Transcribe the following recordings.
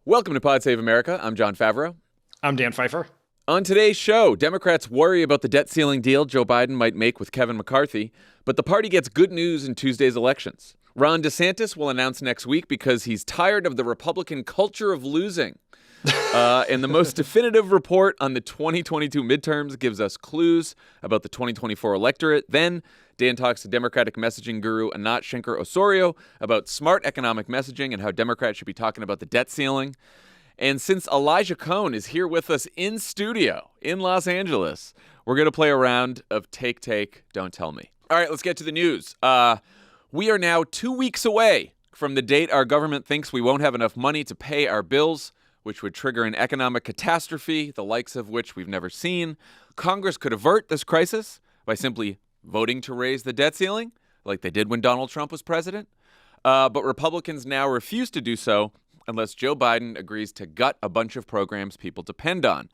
Welcome to Pod Save America. I'm Jon Favreau. I'm Dan Pfeiffer. On today's show, Democrats worry about the debt ceiling deal Joe Biden might make with Kevin McCarthy, but the party gets good news in Tuesday's elections. Ron DeSantis will announce next week because he's tired of the Republican culture of losing. And the most definitive report on the 2022 midterms gives us clues about the 2024 electorate. Then Dan talks to Democratic messaging guru Anat Shenker-Osorio about smart economic messaging and how Democrats should be talking about the debt ceiling. And since Elijah Cohn is here with us in studio in Los Angeles, we're going to play a round of Take, Don't Tell Me. All right, let's get to the news. We are now 2 weeks away from the date our government thinks we won't have enough money to pay our bills, which would trigger an economic catastrophe, the likes of which we've never seen. Congress could avert this crisis by simply voting to raise the debt ceiling, like they did when Donald Trump was president. But Republicans now refuse to do so unless Joe Biden agrees to gut a bunch of programs people depend on.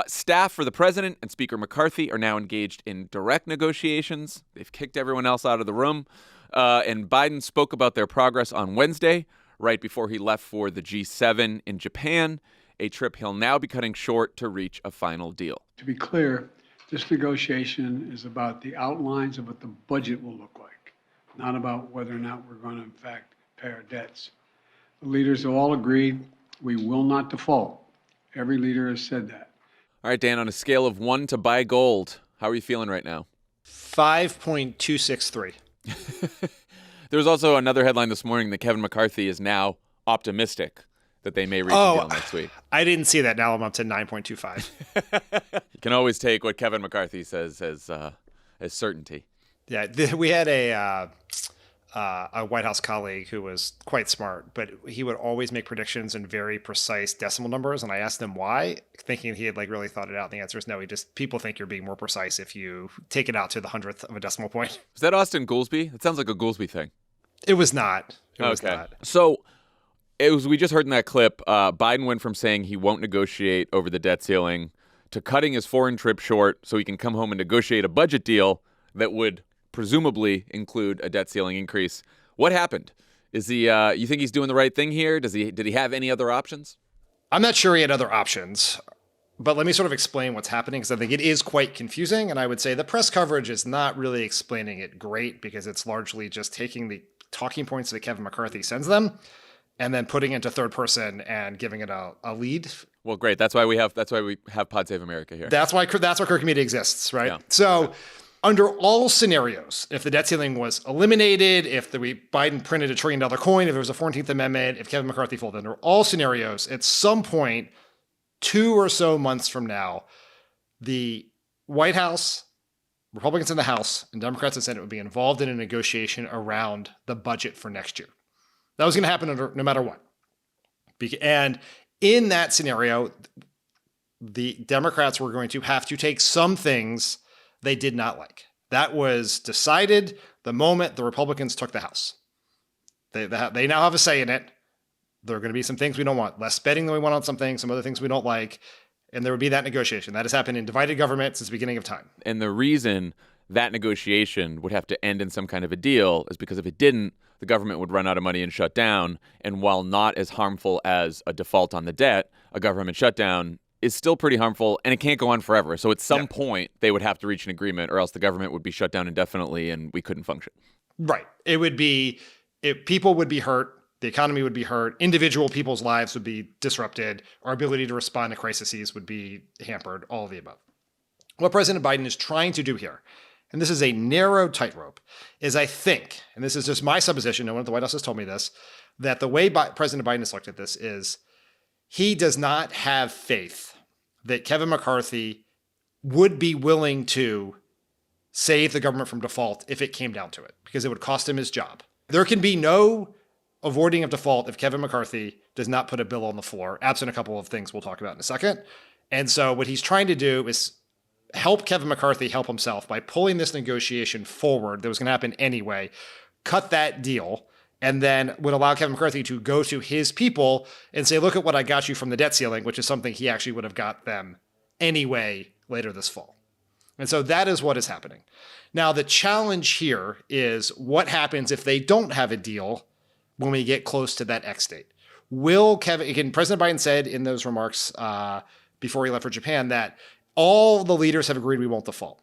Staff for the president and Speaker McCarthy are now engaged in direct negotiations. They've kicked everyone else out of the room. And Biden spoke about their progress on Wednesday, right before he left for the G7 in Japan, a trip he'll now be cutting short to reach a final deal. To be clear, this negotiation is about the outlines of what the budget will look like, not about whether or not we're going to, in fact, pay our debts. The leaders have all agreed we will not default. Every leader has said that. All right, Dan, on a scale of 1 to buy gold, how are you feeling right now? 5.263. There was also another headline this morning that Kevin McCarthy is now optimistic that they may reach a deal next week. I didn't see that. Now I'm up to 9.25. You can always take what Kevin McCarthy says as certainty. Yeah, we had a White House colleague who was quite smart, but he would always make predictions in very precise decimal numbers. And I asked him why, thinking he had really thought it out. And the answer is no. People think you're being more precise if you take it out to the 100th of a decimal point. Was that Austin Goolsbee? It sounds like a Goolsbee thing. It was not. It was okay. not. So we just heard in that clip, Biden went from saying he won't negotiate over the debt ceiling to cutting his foreign trip short so he can come home and negotiate a budget deal that would presumably include a debt ceiling increase. What happened? Is he? You think he's doing the right thing here? Did he have any other options? I'm not sure he had other options, but let me sort of explain what's happening because I think it is quite confusing. And I would say the press coverage is not really explaining it great because it's largely just taking the talking points that Kevin McCarthy sends them and then putting it into third person and giving it a lead. Well, great. That's why we have Pod Save America here. That's why Career Committee exists, right? Yeah. So. Okay. Under all scenarios, if the debt ceiling was eliminated, if Biden printed $1 trillion coin, if there was a 14th Amendment, if Kevin McCarthy folded, under all scenarios, at some point, 2 or so months from now, the White House, Republicans in the House, and Democrats in the Senate would be involved in a negotiation around the budget for next year. That was going to happen no matter what. And in that scenario, the Democrats were going to have to take some things they did not like. That was decided the moment the Republicans took the House. They now have a say in it. There are going to be some things we don't want. Less spending than we want on some things, some other things we don't like. And there would be that negotiation. That has happened in divided government since the beginning of time. And the reason that negotiation would have to end in some kind of a deal is because if it didn't, the government would run out of money and shut down. And while not as harmful as a default on the debt, a government shutdown is still pretty harmful, and it can't go on forever. So at some point, they would have to reach an agreement, or else the government would be shut down indefinitely, and we couldn't function. Right. It would be, people would be hurt, the economy would be hurt, individual people's lives would be disrupted, our ability to respond to crises would be hampered, all of the above. What President Biden is trying to do here, and this is a narrow tightrope, is I think, and this is just my supposition, no one at the White House has told me this, that the way President Biden has looked at this is he does not have faith that Kevin McCarthy would be willing to save the government from default if it came down to it, because it would cost him his job. There can be no avoiding of default if Kevin McCarthy does not put a bill on the floor, absent a couple of things we'll talk about in a second. And so what he's trying to do is help Kevin McCarthy help himself by pulling this negotiation forward that was going to happen anyway, cut that deal, and then would allow Kevin McCarthy to go to his people and say, look at what I got you from the debt ceiling, which is something he actually would have got them anyway later this fall. And so that is what is happening. Now, the challenge here is what happens if they don't have a deal when we get close to that X date? President Biden said in those remarks before he left for Japan that all the leaders have agreed we won't default.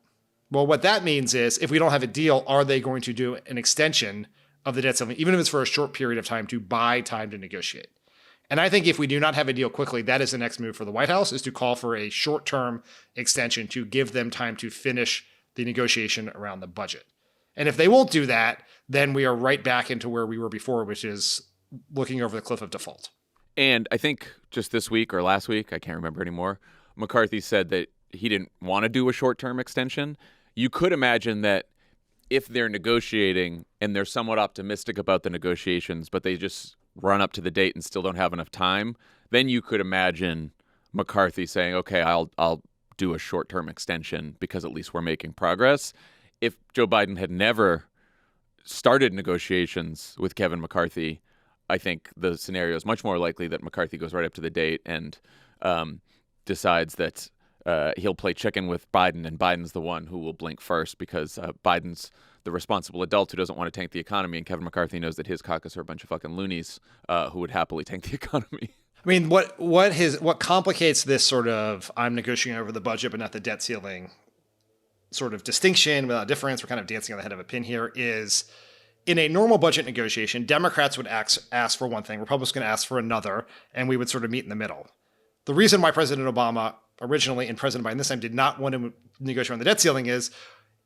Well, what that means is if we don't have a deal, are they going to do an extension of the debt ceiling, even if it's for a short period of time, to buy time to negotiate? And I think if we do not have a deal quickly, that is the next move for the White House, is to call for a short-term extension to give them time to finish the negotiation around the budget. And if they won't do that, then we are right back into where we were before, which is looking over the cliff of default. And I think just this week or last week, I can't remember anymore, McCarthy said that he didn't want to do a short-term extension. You could imagine that if they're negotiating and they're somewhat optimistic about the negotiations, but they just run up to the date and still don't have enough time, then you could imagine McCarthy saying, okay, I'll do a short-term extension because at least we're making progress. If Joe Biden had never started negotiations with Kevin McCarthy, I think the scenario is much more likely that McCarthy goes right up to the date and decides that he'll play chicken with Biden, and Biden's the one who will blink first because Biden's the responsible adult who doesn't want to tank the economy, and Kevin McCarthy knows that his caucus are a bunch of fucking loonies who would happily tank the economy. I mean, what complicates this sort of I'm negotiating over the budget but not the debt ceiling sort of distinction without difference, we're kind of dancing on the head of a pin here, is in a normal budget negotiation, Democrats would ask for one thing, Republicans going to ask for another, and we would sort of meet in the middle. The reason why President Obama originally and President Biden this time did not want to negotiate on the debt ceiling is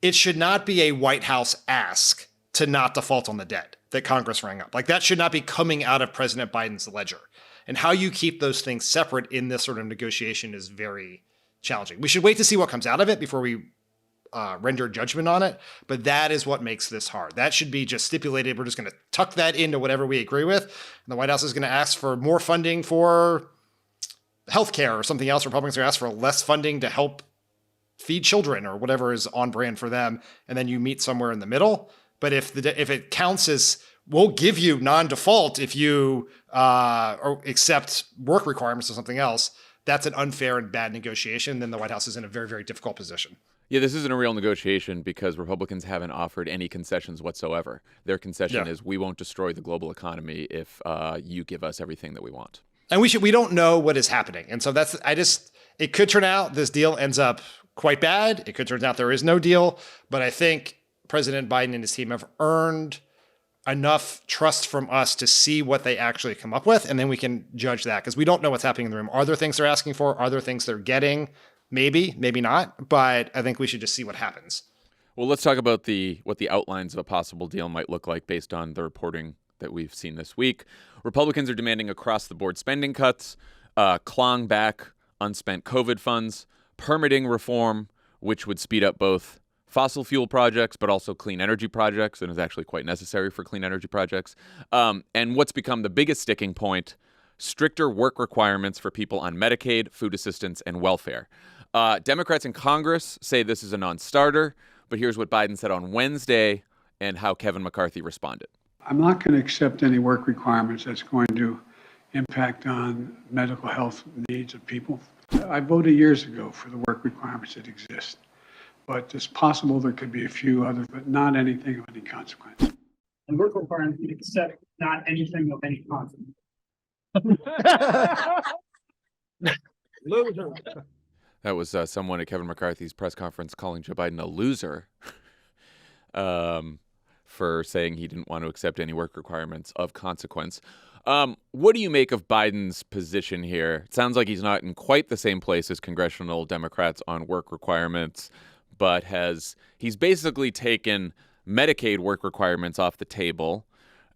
it should not be a White House ask to not default on the debt that Congress rang up. Like, that should not be coming out of President Biden's ledger. And how you keep those things separate in this sort of negotiation is very challenging. We should wait to see what comes out of it before we render judgment on it. But that is what makes this hard. That should be just stipulated. We're just going to tuck that into whatever we agree with. And the White House is going to ask for more funding for healthcare or something else. Republicans are going to ask for less funding to help feed children or whatever is on brand for them. And then you meet somewhere in the middle. But if it counts as, we'll give you non-default if you or accept work requirements or something else, that's an unfair and bad negotiation. Then the White House is in a very, very difficult position. Yeah, this isn't a real negotiation because Republicans haven't offered any concessions whatsoever. Their concession is we won't destroy the global economy if you give us everything that we want. And we don't know what is happening. And so it could turn out this deal ends up quite bad. It could turn out there is no deal. But I think President Biden and his team have earned enough trust from us to see what they actually come up with. And then we can judge that because we don't know what's happening in the room. Are there things they're asking for? Are there things they're getting? Maybe, maybe not. But I think we should just see what happens. Well, let's talk about what the outlines of a possible deal might look like based on the reporting that we've seen this week. Republicans are demanding across-the-board spending cuts, clawing back unspent COVID funds, permitting reform, which would speed up both fossil fuel projects, but also clean energy projects, and is actually quite necessary for clean energy projects. And what's become the biggest sticking point, stricter work requirements for people on Medicaid, food assistance, and welfare. Democrats in Congress say this is a non-starter, but here's what Biden said on Wednesday and how Kevin McCarthy responded. I'm not going to accept any work requirements that's going to impact on medical health needs of people. I voted years ago for the work requirements that exist. But it's possible there could be a few others, but not anything of any consequence. And work requirements you accept not anything of any consequence. Loser. That was someone at Kevin McCarthy's press conference calling Joe Biden a loser for saying he didn't want to accept any work requirements of consequence. What do you make of Biden's position here? It sounds like he's not in quite the same place as congressional Democrats on work requirements, but he's basically taken Medicaid work requirements off the table,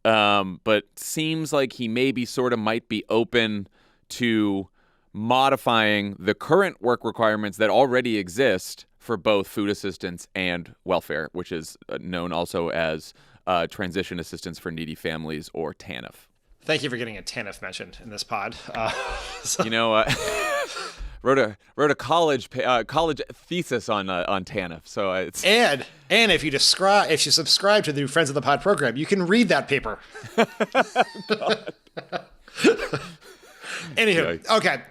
but seems like he maybe sort of might be open to modifying the current work requirements that already exist for both food assistance and welfare, which is known also as transition assistance for needy families, or TANF. Thank you for getting a TANF mentioned in this pod. Wrote a college thesis on TANF. So it's and if you subscribe to the Friends of the Pod program, you can read that paper. Anywho, okay.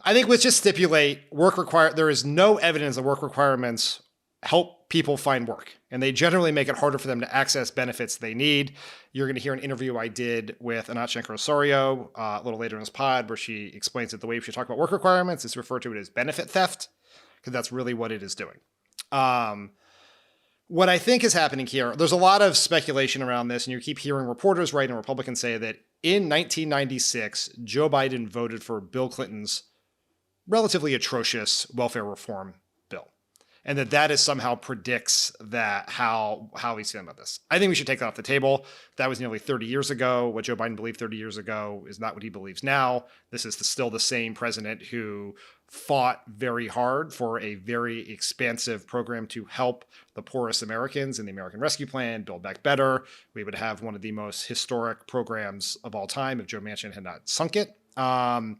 I think let's just stipulate there is no evidence that work requirements help people find work, and they generally make it harder for them to access benefits they need. You're going to hear an interview I did with Anat Shenker-Osorio a little later in this pod, where she explains that the way we should talk about work requirements is refer to it as benefit theft, because that's really what it is doing. What I think is happening here, there's a lot of speculation around this, and you keep hearing reporters, right, and Republicans say that in 1996, Joe Biden voted for Bill Clinton's relatively atrocious welfare reform bill, and that is somehow predicts that how he's feeling about this. I think we should take that off the table. That was nearly 30 years ago. What Joe Biden believed 30 years ago is not what he believes now. This is still the same president who fought very hard for a very expansive program to help the poorest Americans in the American Rescue Plan, Build Back Better. We would have one of the most historic programs of all time if Joe Manchin had not sunk it. And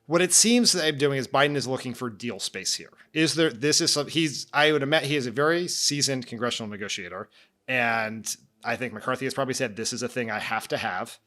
what it seems that I'm doing is Biden is looking for deal space here. I would imagine he is a very seasoned congressional negotiator. And I think McCarthy has probably said, this is a thing I have to have.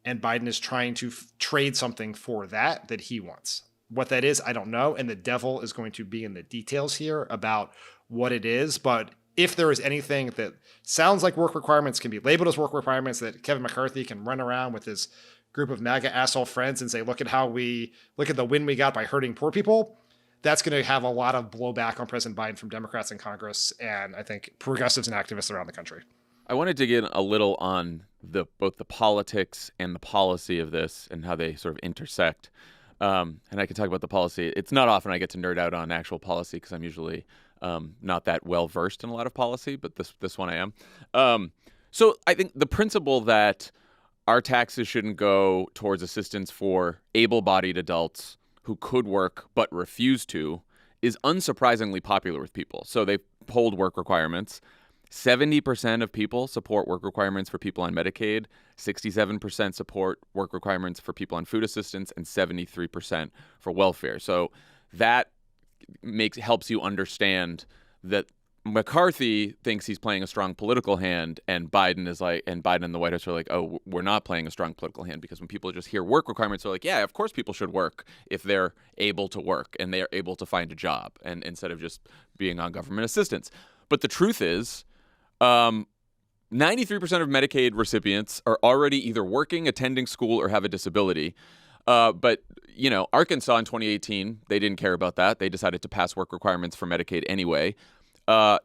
And Biden is trying to trade something for that he wants. What that is, I don't know. And the devil is going to be in the details here about what it is. But if there is anything that sounds like work requirements can be labeled as work requirements, that Kevin McCarthy can run around with his group of MAGA asshole friends and say, look at the win we got by hurting poor people, that's going to have a lot of blowback on President Biden from Democrats in Congress and I think progressives and activists around the country. I want to dig in a little on both the politics and the policy of this and how they sort of intersect. And I can talk about the policy. It's not often I get to nerd out on actual policy because I'm usually not that well versed in a lot of policy, but this one I am. So I think the principle that our taxes shouldn't go towards assistance for able-bodied adults who could work but refuse to is unsurprisingly popular with people. So they polled work requirements. 70% of people support work requirements for people on Medicaid, 67% support work requirements for people on food assistance, and 73% for welfare. So that helps you understand that McCarthy thinks he's playing a strong political hand, and Biden and the White House are like, oh, we're not playing a strong political hand, because when people just hear work requirements, they're like, yeah, of course people should work if they're able to work and they are able to find a job, and instead of just being on government assistance. But the truth is, 93% of Medicaid recipients are already either working, attending school, or have a disability. But, Arkansas in 2018, they didn't care about that. They decided to pass work requirements for Medicaid anyway.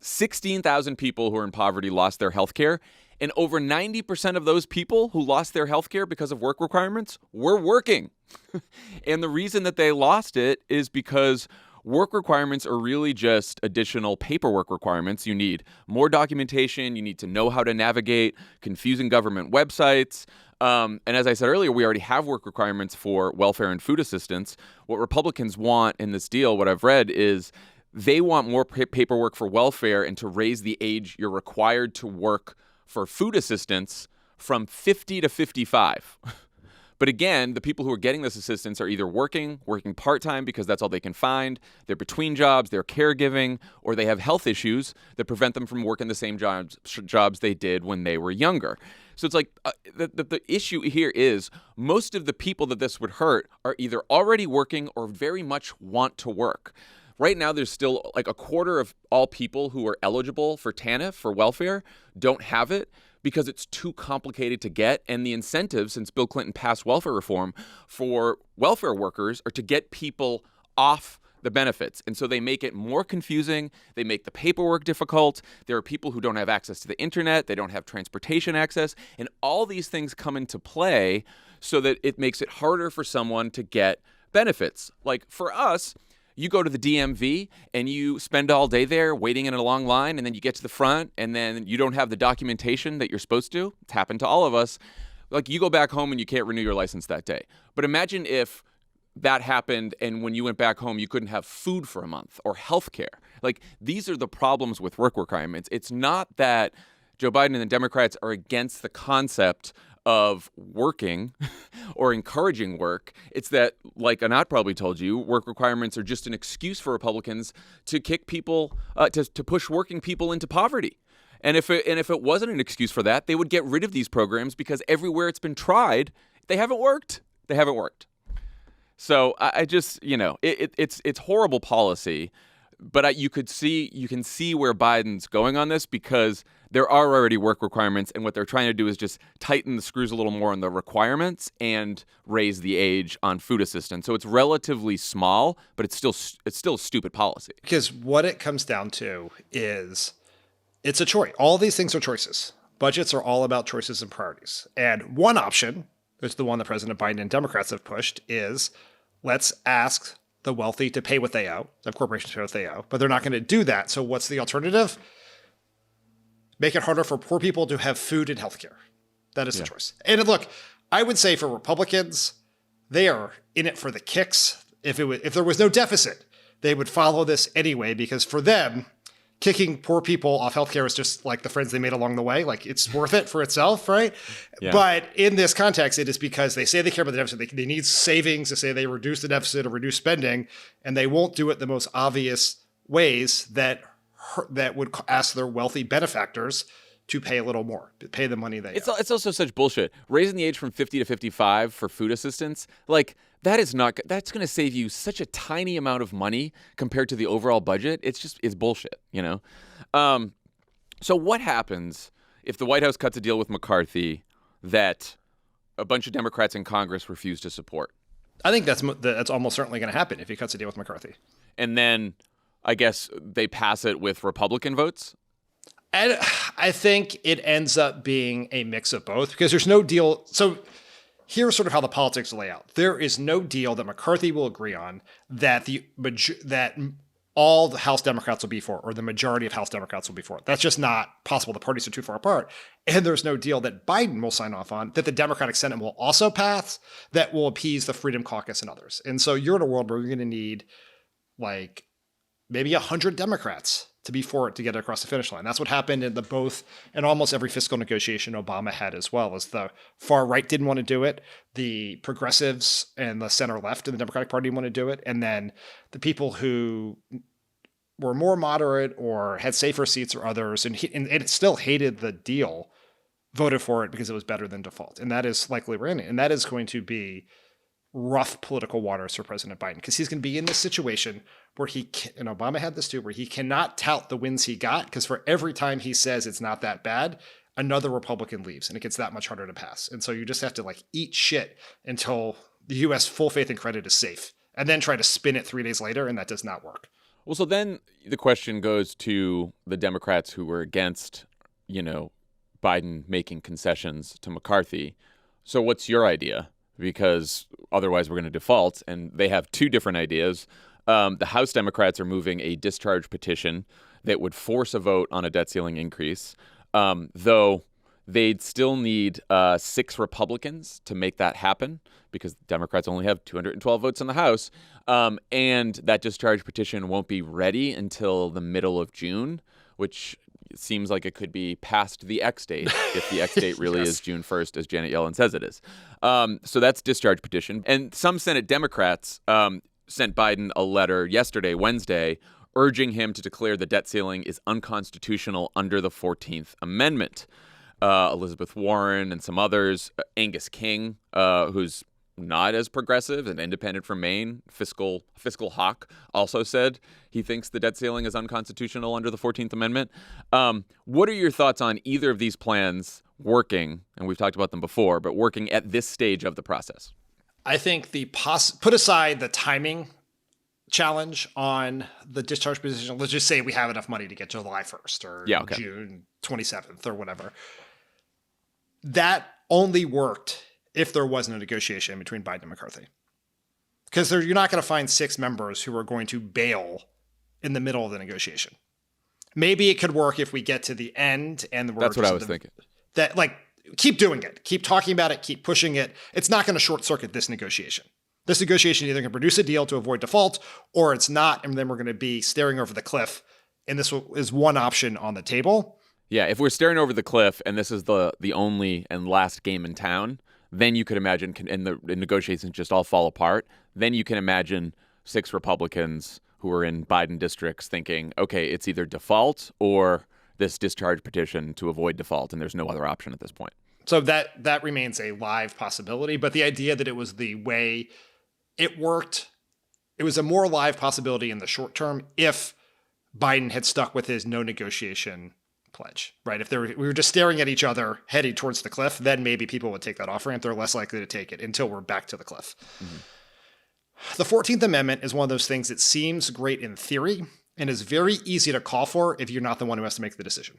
16,000 people who are in poverty lost their health care. And over 90% of those people who lost their health care because of work requirements were working. And the reason that they lost it is because work requirements are really just additional paperwork requirements. You need more documentation. You need to know how to navigate confusing government websites. And as I said earlier, we already have work requirements for welfare and food assistance. What Republicans want in this deal, what I've read, is they want more paperwork for welfare and to raise the age you're required to work for food assistance from 50 to 55. But again, the people who are getting this assistance are either working part-time because that's all they can find, they're between jobs, they're caregiving, or they have health issues that prevent them from working the same jobs they did when they were younger. So it's like the issue here is most of the people that this would hurt are either already working or very much want to work. Right now, there's still like a quarter of all people who are eligible for TANF, for welfare, don't have it, because it's too complicated to get. And the incentives, since Bill Clinton passed welfare reform for welfare workers, are to get people off the benefits. And so they make it more confusing. They make the paperwork difficult. There are people who don't have access to the internet. They don't have transportation access. And all these things come into play so that it makes it harder for someone to get benefits. Like for us, you go to the DMV and you spend all day there waiting in a long line, and then you get to the front and then you don't have the documentation that you're supposed to. It's happened to all of us. Like you go back home and you can't renew your license that day. But imagine if that happened and when you went back home, you couldn't have food for a month or health care. Like these are the problems with work requirements. It's not that Joe Biden and the Democrats are against the concept of working or encouraging work. It's that, like Anat probably told you, work requirements are just an excuse for Republicans to kick people, to push working people into poverty. And if it wasn't an excuse for that, they would get rid of these programs, because everywhere it's been tried, they haven't worked. They haven't worked. So I just, it's horrible policy. But you can see where Biden's going on this, because there are already work requirements, and what they're trying to do is just tighten the screws a little more on the requirements and raise the age on food assistance. So it's relatively small, but it's still stupid policy. Because what it comes down to is it's a choice. All these things are choices. Budgets are all about choices and priorities. And one option, which is the one that President Biden and Democrats have pushed, is let's ask the wealthy to pay what they owe. The corporations pay what they owe, but they're not going to do that. So what's the alternative? Make it harder for poor people to have food and healthcare. That is the choice. And look, I would say for Republicans, they are in it for the kicks. If there was no deficit, they would follow this anyway, because for them, kicking poor people off healthcare is just like the friends they made along the way. Like, it's worth it for itself, right? Yeah. But in this context, it is because they say they care about the deficit. They need savings to say they reduce the deficit or reduce spending, and they won't do it the most obvious ways that would ask their wealthy benefactors to pay a little more, to pay the money they owe. It's also such bullshit. Raising the age from 50 to 55 for food assistance, like, that's going to save you such a tiny amount of money compared to the overall budget. It's bullshit, you know? So what happens if the White House cuts a deal with McCarthy that a bunch of Democrats in Congress refuse to support? I think that's almost certainly going to happen if he cuts a deal with McCarthy. And then I guess they pass it with Republican votes? And I think it ends up being a mix of both, because there's no deal. So here's sort of how the politics lay out. There is no deal that McCarthy will agree on that all the House Democrats will be for, or the majority of House Democrats will be for. That's just not possible. The parties are too far apart. And there's no deal that Biden will sign off on that the Democratic Senate will also pass that will appease the Freedom Caucus and others. And so you're in a world where you're going to need like maybe 100 Democrats to be for it to get it across the finish line. That's what happened in almost every fiscal negotiation Obama had as well. As the far right didn't want to do it, the progressives and the center left in the Democratic Party didn't want to do it, and then the people who were more moderate or had safer seats or others, and it still hated the deal, voted for it because it was better than default. And that is likely we're in it. And that is going to be rough political waters for President Biden, because he's going to be in this situation where and Obama had this too, where he cannot tout the wins he got, because for every time he says it's not that bad, another Republican leaves, and it gets that much harder to pass. And so you just have to like eat shit until the U.S. full faith and credit is safe, and then try to spin it 3 days later, and that does not work. Well, so then the question goes to the Democrats who were against, Biden making concessions to McCarthy. So what's your idea? Because otherwise we're going to default. And they have two different ideas. The House Democrats are moving a discharge petition that would force a vote on a debt ceiling increase, though they'd still need 6 Republicans to make that happen, because Democrats only have 212 votes in the House. And that discharge petition won't be ready until the middle of June, which seems like it could be past the X date if the X date really is June 1st, as Janet Yellen says it is. So that's discharge petition. And some Senate Democrats sent Biden a letter yesterday, Wednesday, urging him to declare the debt ceiling is unconstitutional under the 14th Amendment. Elizabeth Warren and some others, Angus King, who's not as progressive and independent from Maine, fiscal hawk, also said he thinks the debt ceiling is unconstitutional under the 14th Amendment. What are your thoughts on either of these plans working, and we've talked about them before, but working at this stage of the process? I think put aside the timing challenge on the discharge position. Let's just say we have enough money to get July 1st or June 27th or whatever. That only worked if there wasn't a negotiation between Biden and McCarthy. Because you're not going to find 6 members who are going to bail in the middle of the negotiation. Maybe it could work if we get to the end and that's what I was thinking. That keep doing it, keep talking about it, keep pushing it. It's not going to short circuit this negotiation. This negotiation either can produce a deal to avoid default, or it's not, and then we're going to be staring over the cliff. And this is one option on the table. Yeah, if we're staring over the cliff and this is the only and last game in town, then you could imagine, and the negotiations just all fall apart, then you can imagine 6 Republicans who are in Biden districts thinking, okay, it's either default or this discharge petition to avoid default, and there's no other option at this point. So that remains a live possibility, but the idea that it was the way it worked, it was a more live possibility in the short term if Biden had stuck with his no negotiation pledge, right? If we were just staring at each other heading towards the cliff, then maybe people would take that offer and they're less likely to take it until we're back to the cliff. Mm-hmm. The 14th Amendment is one of those things that seems great in theory and is very easy to call for if you're not the one who has to make the decision.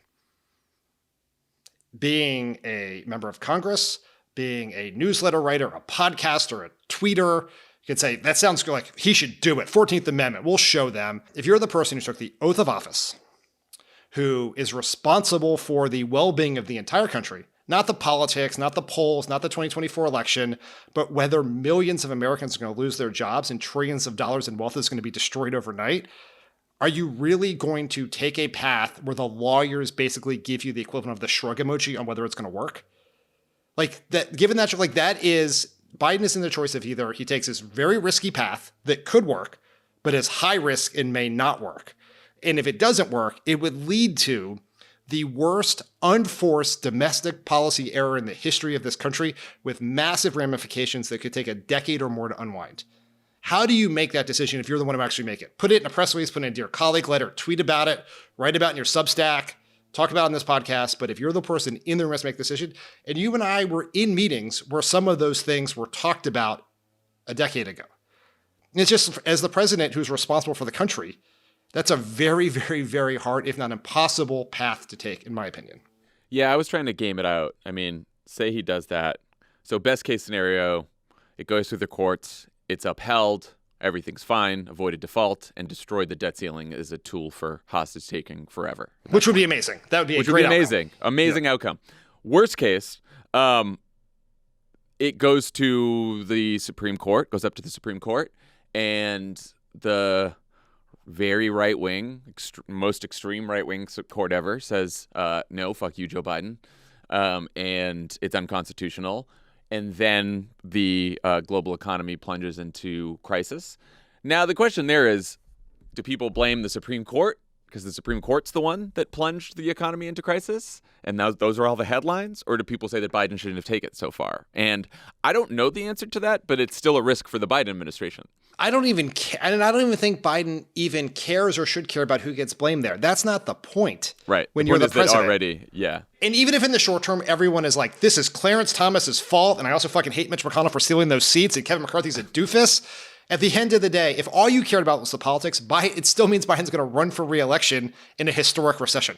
Being a member of Congress, being a newsletter writer, a podcaster, a tweeter, you could say, that sounds like he should do it. 14th Amendment, we'll show them. If you're the person who took the oath of office, who is responsible for the well-being of the entire country, not the politics, not the polls, not the 2024 election, but whether millions of Americans are going to lose their jobs and trillions of dollars in wealth is going to be destroyed overnight, are you really going to take a path where the lawyers basically give you the equivalent of the shrug emoji on whether it's going to work? Like that, given that, like that is, Biden is in the choice of either he takes this very risky path that could work, but is high risk and may not work. And if it doesn't work, it would lead to the worst unforced domestic policy error in the history of this country with massive ramifications that could take a decade or more to unwind. How do you make that decision if you're the one who actually make it? Put it in a press release, put it in a Dear Colleague letter, tweet about it, write about it in your Substack, talk about it on this podcast. But if you're the person in the room who has to make the decision, and you and I were in meetings where some of those things were talked about a decade ago. And it's just, as the president who's responsible for the country, that's a very, very, very hard, if not impossible, path to take, in my opinion. Yeah, I was trying to game it out. I mean, say he does that. So best case scenario, it goes through the courts, it's upheld, everything's fine, avoided default, and destroyed the debt ceiling as a tool for hostage taking forever. Which would be amazing. That would be a great amazing. Outcome. Amazing outcome. Worst case, it goes to the Supreme Court, goes up to the Supreme Court, and the very right-wing, most extreme right-wing court ever says, no, fuck you, Joe Biden, and it's unconstitutional. And then the global economy plunges into crisis. Now, the question there is, do people blame the Supreme Court because the Supreme Court's the one that plunged the economy into crisis? And those are all the headlines? Or do people say that Biden shouldn't have taken it so far? And I don't know the answer to that, but it's still a risk for the Biden administration. I don't even care. And I don't even think Biden even cares or should care about who gets blamed there. That's not the point. Right. When you're the president. Already, yeah. And even if in the short term, everyone is like, this is Clarence Thomas's fault, and I also fucking hate Mitch McConnell for stealing those seats, and Kevin McCarthy's a doofus. At the end of the day, if all you cared about was the politics, it still means Biden's going to run for re-election in a historic recession.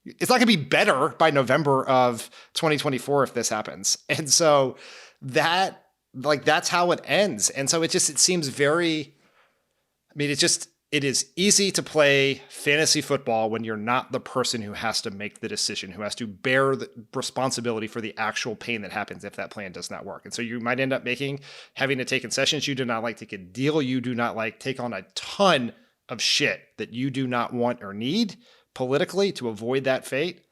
It's not going to be better by November of 2024 if this happens. And so that's how it ends. And so it seems very, I mean, it is easy to play fantasy football when you're not the person who has to make the decision, who has to bear the responsibility for the actual pain that happens if that plan does not work. And so you might end up having to take concessions you do not like, take a deal you do not like, take on a ton of shit that you do not want or need politically to avoid that fate.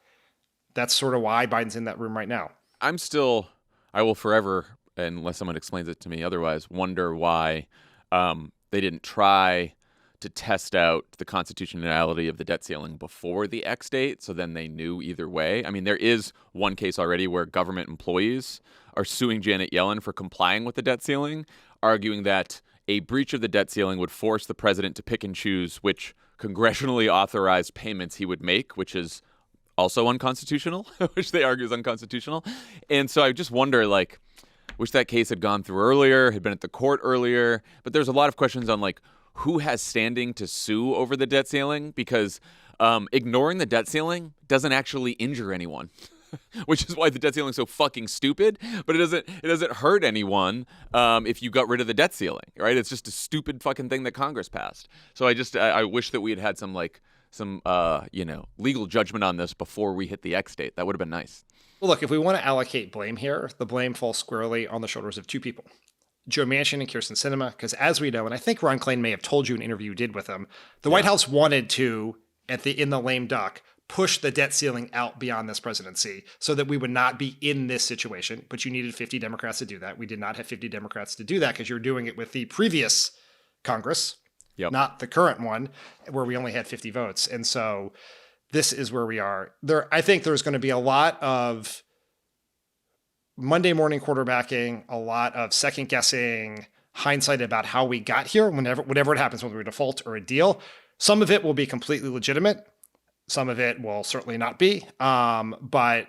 That's sort of why Biden's in that room right now. I will forever, unless someone explains it to me otherwise, wonder why they didn't try to test out the constitutionality of the debt ceiling before the X date, so then they knew either way. I mean, there is one case already where government employees are suing Janet Yellen for complying with the debt ceiling, arguing that a breach of the debt ceiling would force the president to pick and choose which congressionally authorized payments he would make, which is also unconstitutional, which they argue is unconstitutional. And so I just wonder, wish that case had gone through earlier, had been at the court earlier. But there's a lot of questions on who has standing to sue over the debt ceiling, because ignoring the debt ceiling doesn't actually injure anyone, which is why the debt ceiling is so fucking stupid. But it doesn't hurt anyone if you got rid of the debt ceiling, right? It's just a stupid fucking thing that Congress passed. So I wish that we had had some legal judgment on this before we hit the X date. That would have been nice. Well, look, if we want to allocate blame here, the blame falls squarely on the shoulders of two people. Joe Manchin and Kyrsten Sinema, because as we know, and I think Ron Klain may have told you in an interview you did with him, the White House wanted to, in the lame duck, push the debt ceiling out beyond this presidency so that we would not be in this situation. But you needed 50 Democrats to do that. We did not have 50 Democrats to do that because you're doing it with the previous Congress, not the current one, where we only had 50 votes. And so this is where we are. I think there's going to be a lot of Monday morning quarterbacking, a lot of second guessing, hindsight about how we got here, whenever it happens, whether we default or a deal. Some of it will be completely legitimate. Some of it will certainly not be. But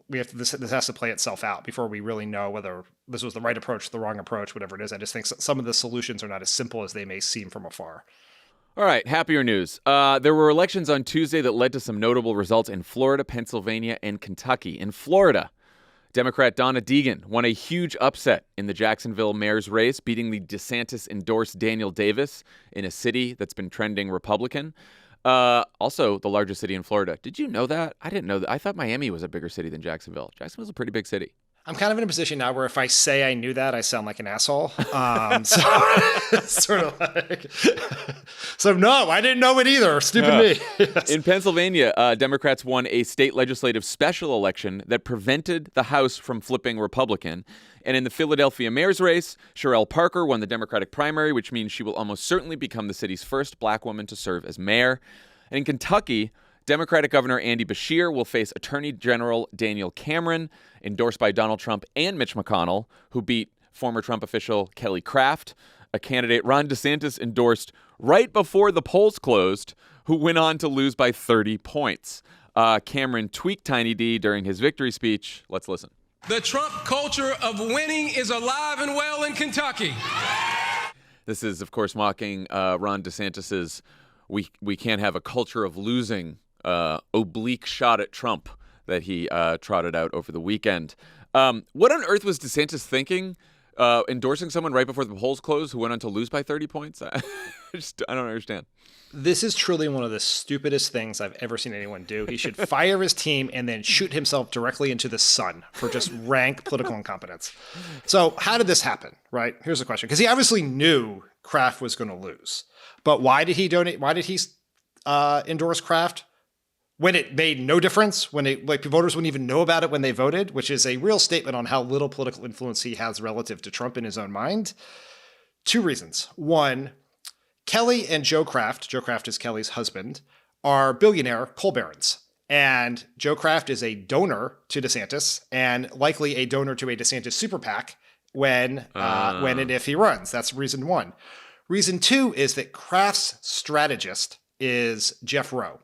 we have to, this has to play itself out before we really know whether this was the right approach, the wrong approach, whatever it is. I just think some of the solutions are not as simple as they may seem from afar. All right, happier news. There were elections on Tuesday that led to some notable results in Florida, Pennsylvania, and Kentucky. In Florida, Democrat Donna Deegan won a huge upset in the Jacksonville mayor's race, beating the DeSantis-endorsed Daniel Davis in a city that's been trending Republican. Also, the largest city in Florida. Did you know that? I didn't know that. I thought Miami was a bigger city than Jacksonville. Jacksonville's a pretty big city. I'm kind of in a position now where if I say I knew that, I sound like an asshole. So sort of like, so no, I didn't know it either. Stupid me. Yes. In Pennsylvania, Democrats won a state legislative special election that prevented the House from flipping Republican. And in the Philadelphia mayor's race, Sherelle Parker won the Democratic primary, which means she will almost certainly become the city's first black woman to serve as mayor. And in Kentucky, Democratic Governor Andy Beshear will face Attorney General Daniel Cameron, endorsed by Donald Trump and Mitch McConnell, who beat former Trump official Kelly Craft, a candidate Ron DeSantis endorsed right before the polls closed, who went on to lose by 30 points. Cameron tweaked Tiny D during his victory speech. Let's listen. The Trump culture of winning is alive and well in Kentucky. This is, of course, mocking Ron DeSantis's we can't have a culture of losing oblique shot at Trump that he trotted out over the weekend. What on earth was DeSantis thinking, endorsing someone right before the polls closed who went on to lose by 30 points? I don't understand. This is truly one of the stupidest things I've ever seen anyone do. He should fire his team and then shoot himself directly into the sun for just rank political incompetence. So how did this happen, right? Here's the question. Because he obviously knew Kraft was going to lose. But why did he donate? Why did he endorse Kraft? When it made no difference, when voters wouldn't even know about it when they voted, which is a real statement on how little political influence he has relative to Trump in his own mind. Two reasons. One, Kelly and Joe Kraft is Kelly's husband, are billionaire coal barons. And Joe Kraft is a donor to DeSantis and likely a donor to a DeSantis super PAC when and if he runs. That's reason one. Reason two is that Kraft's strategist is Jeff Rowe,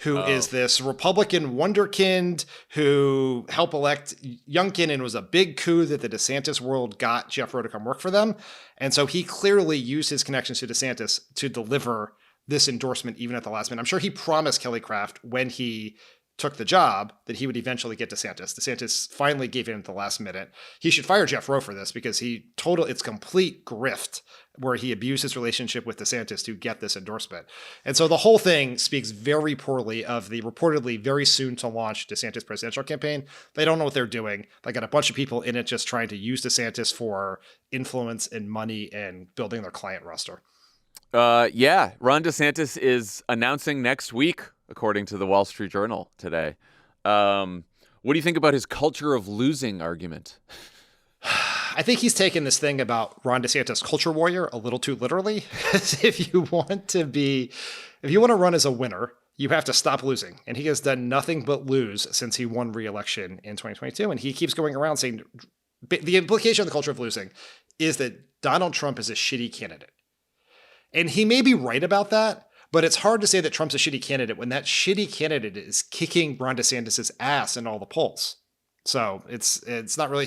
who is this Republican wonderkind who helped elect Youngkin and was a big coup that the DeSantis world got Jeff Rowe to come work for them. And so he clearly used his connections to DeSantis to deliver this endorsement even at the last minute. I'm sure he promised Kelly Craft when he took the job that he would eventually get DeSantis. DeSantis finally gave in at the last minute. He should fire Jeff Rowe for this because it's complete grift where he abused his relationship with DeSantis to get this endorsement. And so the whole thing speaks very poorly of the reportedly very soon to launch DeSantis presidential campaign. They don't know what they're doing. They got a bunch of people in it just trying to use DeSantis for influence and money and building their client roster. Yeah, Ron DeSantis is announcing next week, according to the Wall Street Journal today. What do you think about his culture of losing argument? I think he's taken this thing about Ron DeSantis culture warrior a little too literally. If you want to run as a winner, you have to stop losing. And he has done nothing but lose since he won re-election in 2022. And he keeps going around saying the implication of the culture of losing is that Donald Trump is a shitty candidate. And he may be right about that, but it's hard to say that Trump's a shitty candidate when that shitty candidate is kicking Ron DeSantis' ass in all the polls. So it's not really,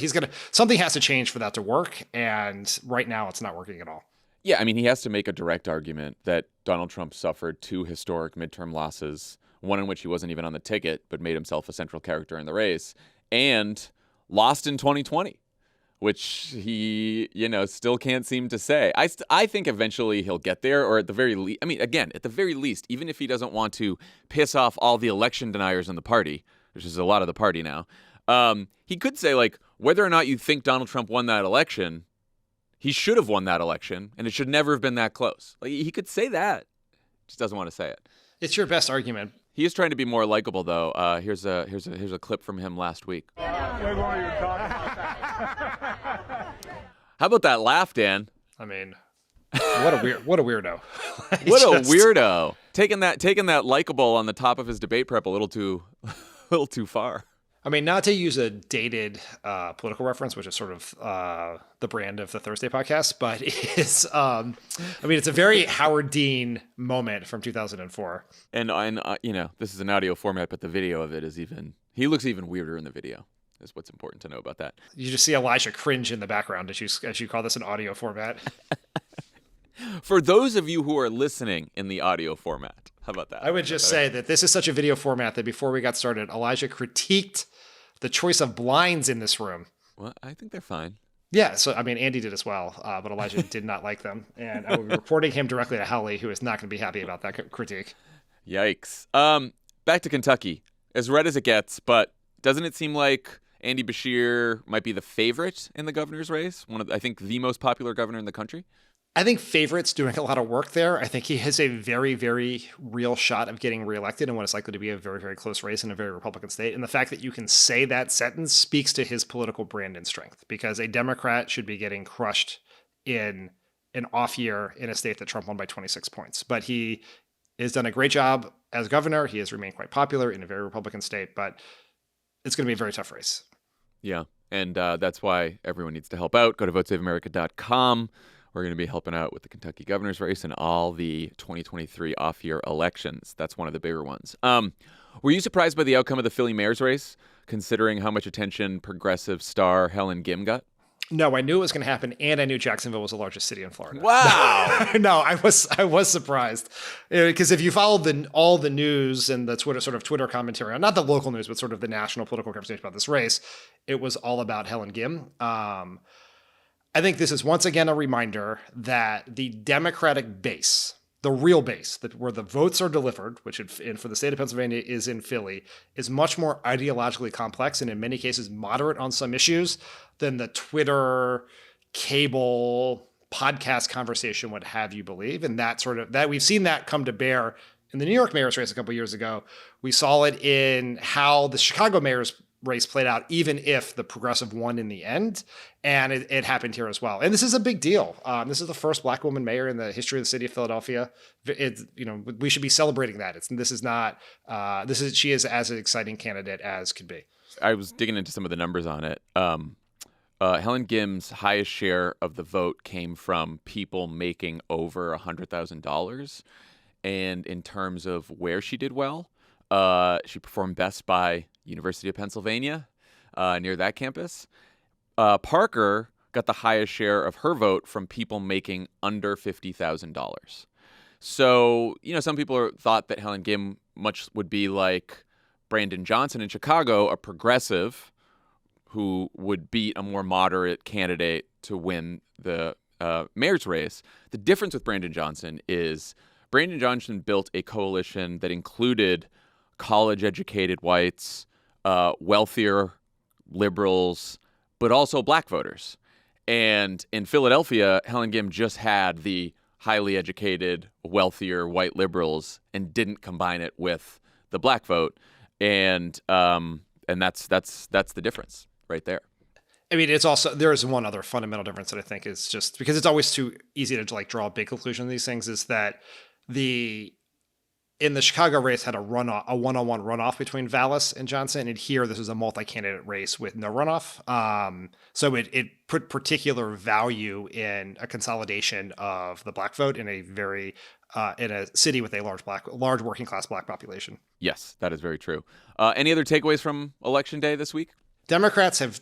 something has to change for that to work. And right now it's not working at all. Yeah, I mean, he has to make a direct argument that Donald Trump suffered 2 historic midterm losses, one in which he wasn't even on the ticket, but made himself a central character in the race, and lost in 2020, which he, still can't seem to say. I think eventually he'll get there, or at the very least, at the very least, even if he doesn't want to piss off all the election deniers in the party, which is a lot of the party now, he could say, whether or not you think Donald Trump won that election, he should have won that election, and it should never have been that close. He could say that. Just doesn't want to say it. It's your best argument. He is trying to be more likable, though. Here's a clip from him last week. How about that laugh, Dan? I mean, what a weirdo. What a weirdo. Taking that likable on the top of his debate prep a little too far. I mean, not to use a dated political reference, which is sort of the brand of the Thursday podcast, but it's, it's a very Howard Dean moment from 2004. And this is an audio format, but the video of it is he looks even weirder in the video. Is what's important to know about that. You just see Elijah cringe in the background as you call this an audio format. For those of you who are listening in the audio format, how about that? I would just say that this is such a video format that before we got started, Elijah critiqued the choice of blinds in this room. Well, I think they're fine. Yeah, so Andy did as well, but Elijah did not like them, and I will be reporting him directly to Howley, who is not going to be happy about that critique. Yikes. Back to Kentucky. As red as it gets, but doesn't it seem like Andy Beshear might be the favorite in the governor's race? I think the most popular governor in the country. I think favorite's doing a lot of work there. I think he has a very, very real shot of getting reelected in what is likely to be a very, very close race in a very Republican state. And the fact that you can say that sentence speaks to his political brand and strength, because a Democrat should be getting crushed in an off year in a state that Trump won by 26 points. But he has done a great job as governor. He has remained quite popular in a very Republican state, but it's going to be a very tough race. Yeah, and that's why everyone needs to help out. Go to votesaveamerica.com. We're going to be helping out with the Kentucky governor's race and all the 2023 off-year elections. That's one of the bigger ones. Were you surprised by the outcome of the Philly mayor's race, considering how much attention progressive star Helen Gim got? No, I knew it was going to happen, and I knew Jacksonville was the largest city in Florida. Wow! No, I was surprised, because if you followed all the news and the Twitter commentary, not the local news, but sort of the national political conversation about this race, it was all about Helen Gim. I think this is once again a reminder that the Democratic base, the real base, where the votes are delivered, which for the state of Pennsylvania is in Philly, is much more ideologically complex and in many cases moderate on some issues than the Twitter, cable, podcast conversation would have you believe. And that we've seen that come to bear in the New York mayor's race a couple years ago. We saw it in how the Chicago mayor's race played out, even if the progressive won in the end. And it happened here as well. And this is a big deal. This is the first Black woman mayor in the history of the city of Philadelphia. We should be celebrating that. She is as an exciting candidate as could be. I was digging into some of the numbers on it. Helen Gim's highest share of the vote came from people making over $100,000. And in terms of where she did well, she performed best by University of Pennsylvania, near that campus. Parker got the highest share of her vote from people making under $50,000. So, some people thought that Helen Gim much would be like Brandon Johnson in Chicago, a progressive who would beat a more moderate candidate to win the mayor's race. The difference with Brandon Johnson is Brandon Johnson built a coalition that included college-educated whites, wealthier liberals, but also black voters. And in Philadelphia, Helen Gim just had the highly educated, wealthier white liberals and didn't combine it with the black vote. And that's the difference right there. I mean, there is one other fundamental difference that I think is just because it's always too easy to draw a big conclusion on these things, is that in the Chicago race had a one-on-one runoff between Vallis and Johnson, and here this is a multi-candidate race with no runoff. So it put particular value in a consolidation of the black vote in a city with a large working class black population. Yes, that is very true. Any other takeaways from Election Day this week? Democrats have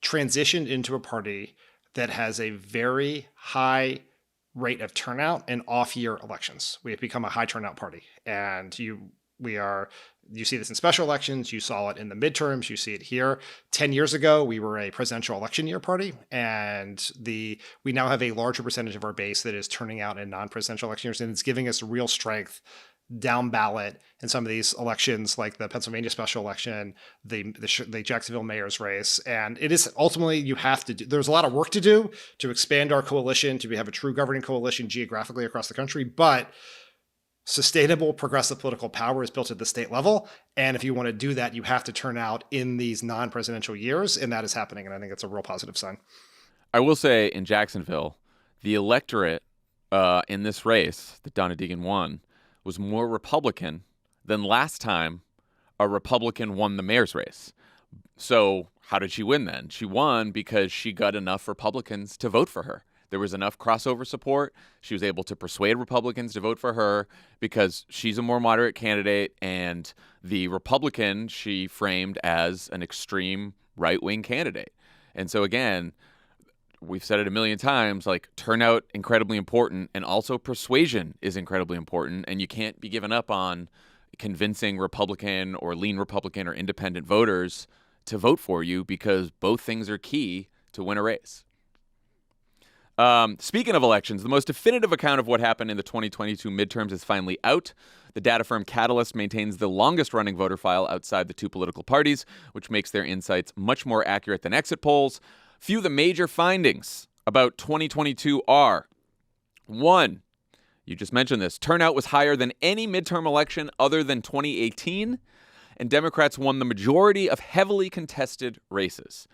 transitioned into a party that has a very high rate of turnout in off-year elections. We have become a high turnout party, and you see this in special elections. You saw it in the midterms. You see it here. 10 years ago, we were a presidential election year party, and we now have a larger percentage of our base that is turning out in non-presidential election years, and it's giving us real strength down ballot in some of these elections, like the Pennsylvania special election, the Jacksonville mayor's race. And it is ultimately, there's a lot of work to do to expand our coalition, to have a true governing coalition geographically across the country, but sustainable progressive political power is built at the state level. And if you want to do that, you have to turn out in these non-presidential years, and that is happening. And I think it's a real positive sign. I will say in Jacksonville, the electorate in this race that Donna Deegan won was more Republican than last time a Republican won the mayor's race. So how did she win then? She won because she got enough Republicans to vote for her. There was enough crossover support. She was able to persuade Republicans to vote for her because she's a more moderate candidate, and the Republican she framed as an extreme right-wing candidate. And so again, we've said it a million times, like turnout incredibly important, and also persuasion is incredibly important, and you can't be given up on convincing Republican or lean Republican or independent voters to vote for you, because both things are key to win a race. Speaking of elections, the most definitive account of what happened in the 2022 midterms is finally out. The data firm Catalyst maintains the longest-running voter file outside the two political parties, which makes their insights much more accurate than exit polls. Few of the major findings about 2022 are: 1, you just mentioned this, turnout was higher than any midterm election other than 2018, and Democrats won the majority of heavily contested races.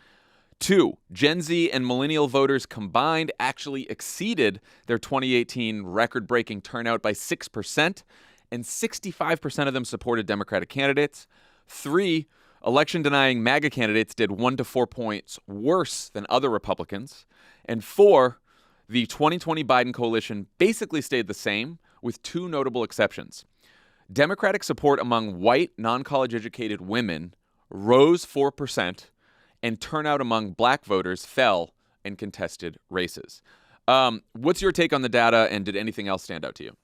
2, Gen Z and millennial voters combined actually exceeded their 2018 record-breaking turnout by 6%, and 65% of them supported Democratic candidates. 3, election-denying MAGA candidates did 1 to 4 points worse than other Republicans. And 4, the 2020 Biden coalition basically stayed the same, with 2 notable exceptions. Democratic support among white, non-college educated women rose 4%, and turnout among black voters fell in contested races. What's your take on the data, and did anything else stand out to you?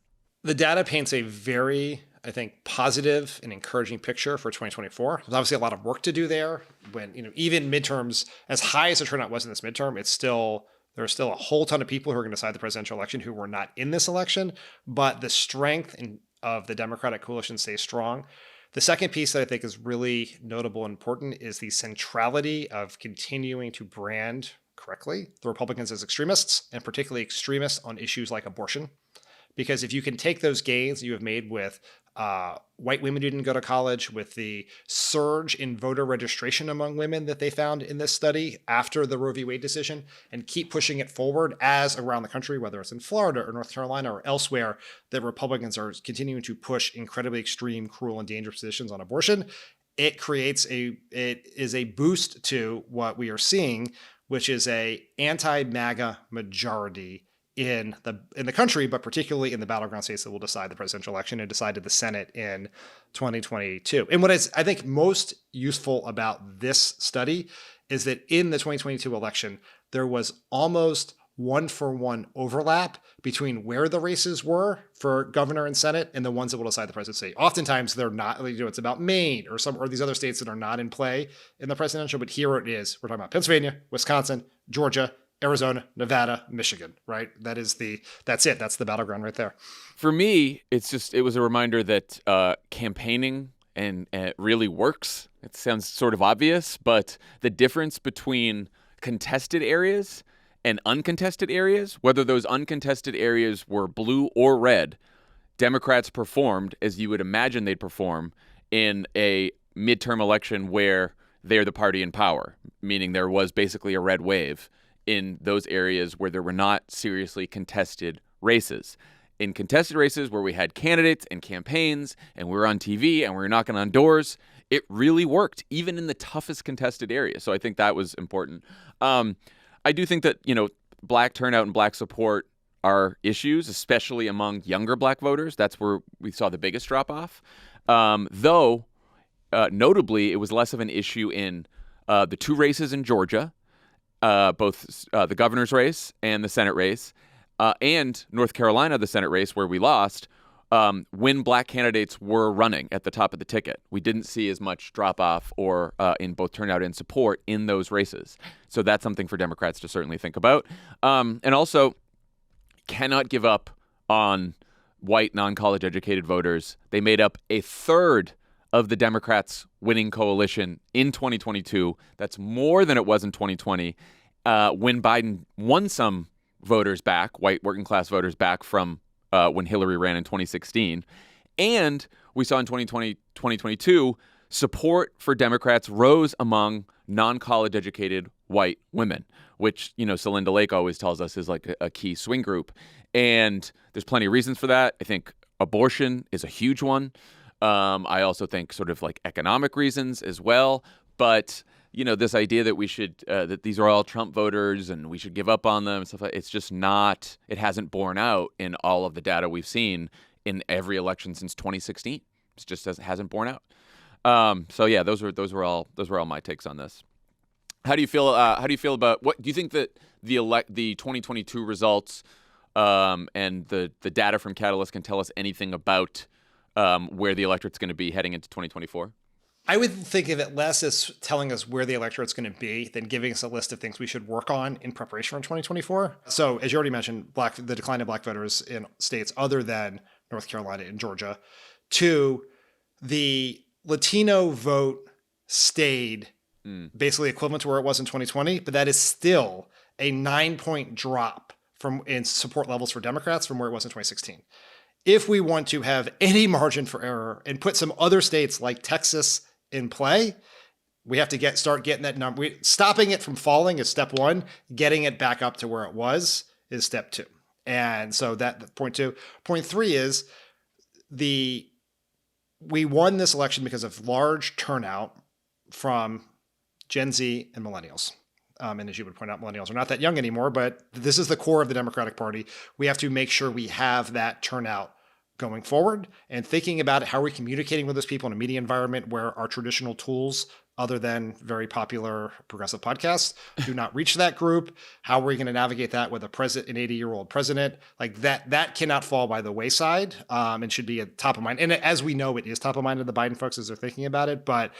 The data paints a very, I think, positive and encouraging picture for 2024. There's obviously a lot of work to do there. When, even midterms, as high as the turnout was in this midterm, there are still a whole ton of people who are going to decide the presidential election who were not in this election, but the strength of the Democratic coalition stays strong. The second piece that I think is really notable and important is the centrality of continuing to brand correctly the Republicans as extremists, and particularly extremists on issues like abortion. Because if you can take those gains you have made with white women who didn't go to college, with the surge in voter registration among women that they found in this study after the Roe v. Wade decision, and keep pushing it forward as around the country, whether it's in Florida or North Carolina or elsewhere, that Republicans are continuing to push incredibly extreme, cruel, and dangerous positions on abortion, it is a boost to what we are seeing, which is a anti-MAGA majority in the country, but particularly in the battleground states that will decide the presidential election and decided the Senate in 2022. And what is, I think, most useful about this study is that in the 2022 election, there was almost 1-for-1 overlap between where the races were for governor and Senate and the ones that will decide the presidency. Oftentimes they're not, it's about Maine or these other states that are not in play in the presidential, but here it is. We're talking about Pennsylvania, Wisconsin, Georgia, Arizona, Nevada, Michigan, right? That's it. That's the battleground right there. For me, it was a reminder that campaigning and it really works. It sounds sort of obvious, but the difference between contested areas and uncontested areas, whether those uncontested areas were blue or red, Democrats performed as you would imagine they'd perform in a midterm election where they're the party in power, meaning there was basically a red wave in those areas where there were not seriously contested races. In contested races where we had candidates and campaigns and we were on TV and we were knocking on doors, it really worked, even in the toughest contested areas. So I think that was important. I do think that, black turnout and black support are issues, especially among younger black voters. That's where we saw the biggest drop-off. Though, notably, it was less of an issue in the 2 races in Georgia, both the governor's race and the Senate race, and North Carolina, the Senate race where we lost, when black candidates were running at the top of the ticket. We didn't see as much drop-off or in both turnout and support in those races. So that's something for Democrats to certainly think about. And also, cannot give up on white, non-college educated voters. They made up a third of the Democrats' winning coalition in 2022. That's more than it was in 2020 when Biden won some voters back, white working-class voters back from when Hillary ran in 2016. And we saw in 2022, support for Democrats rose among non-college educated white women, which, Celinda Lake always tells us is like a key swing group. And there's plenty of reasons for that. I think abortion is a huge one. I also think sort of like economic reasons as well. But this idea that we should that these are all Trump voters and we should give up on them and stuff like it's just not. It hasn't borne out in all of the data we've seen in every election since 2016. It just hasn't borne out. So yeah, those were all my takes on this. How do you feel? How do you feel about what do you think that the 2022 results and the data from Catalyst can tell us anything about where the electorate's going to be heading into 2024? I would think of it less as telling us where the electorate's going to be than giving us a list of things we should work on in preparation for 2024. So, as you already mentioned, the decline of black voters in states other than North Carolina and Georgia. 2, the Latino vote stayed basically equivalent to where it was in 2020, but that is still a 9-point drop in support levels for Democrats from where it was in 2016. If we want to have any margin for error and put some other states like Texas in play, we have to start getting that number. Stopping it from falling is step 1. Getting it back up to where it was is step 2. And so that point 2. Point 3 is we won this election because of large turnout from Gen Z and millennials. And as you would point out, millennials are not that young anymore, but this is the core of the Democratic Party. We have to make sure we have that turnout going forward and thinking about how are we communicating with those people in a media environment where our traditional tools, other than very popular progressive podcasts, do not reach that group. How are we going to navigate that with an 80-year-old president? Like that cannot fall by the wayside and should be at top of mind. And as we know, it is top of mind of the Biden folks as they're thinking about it. But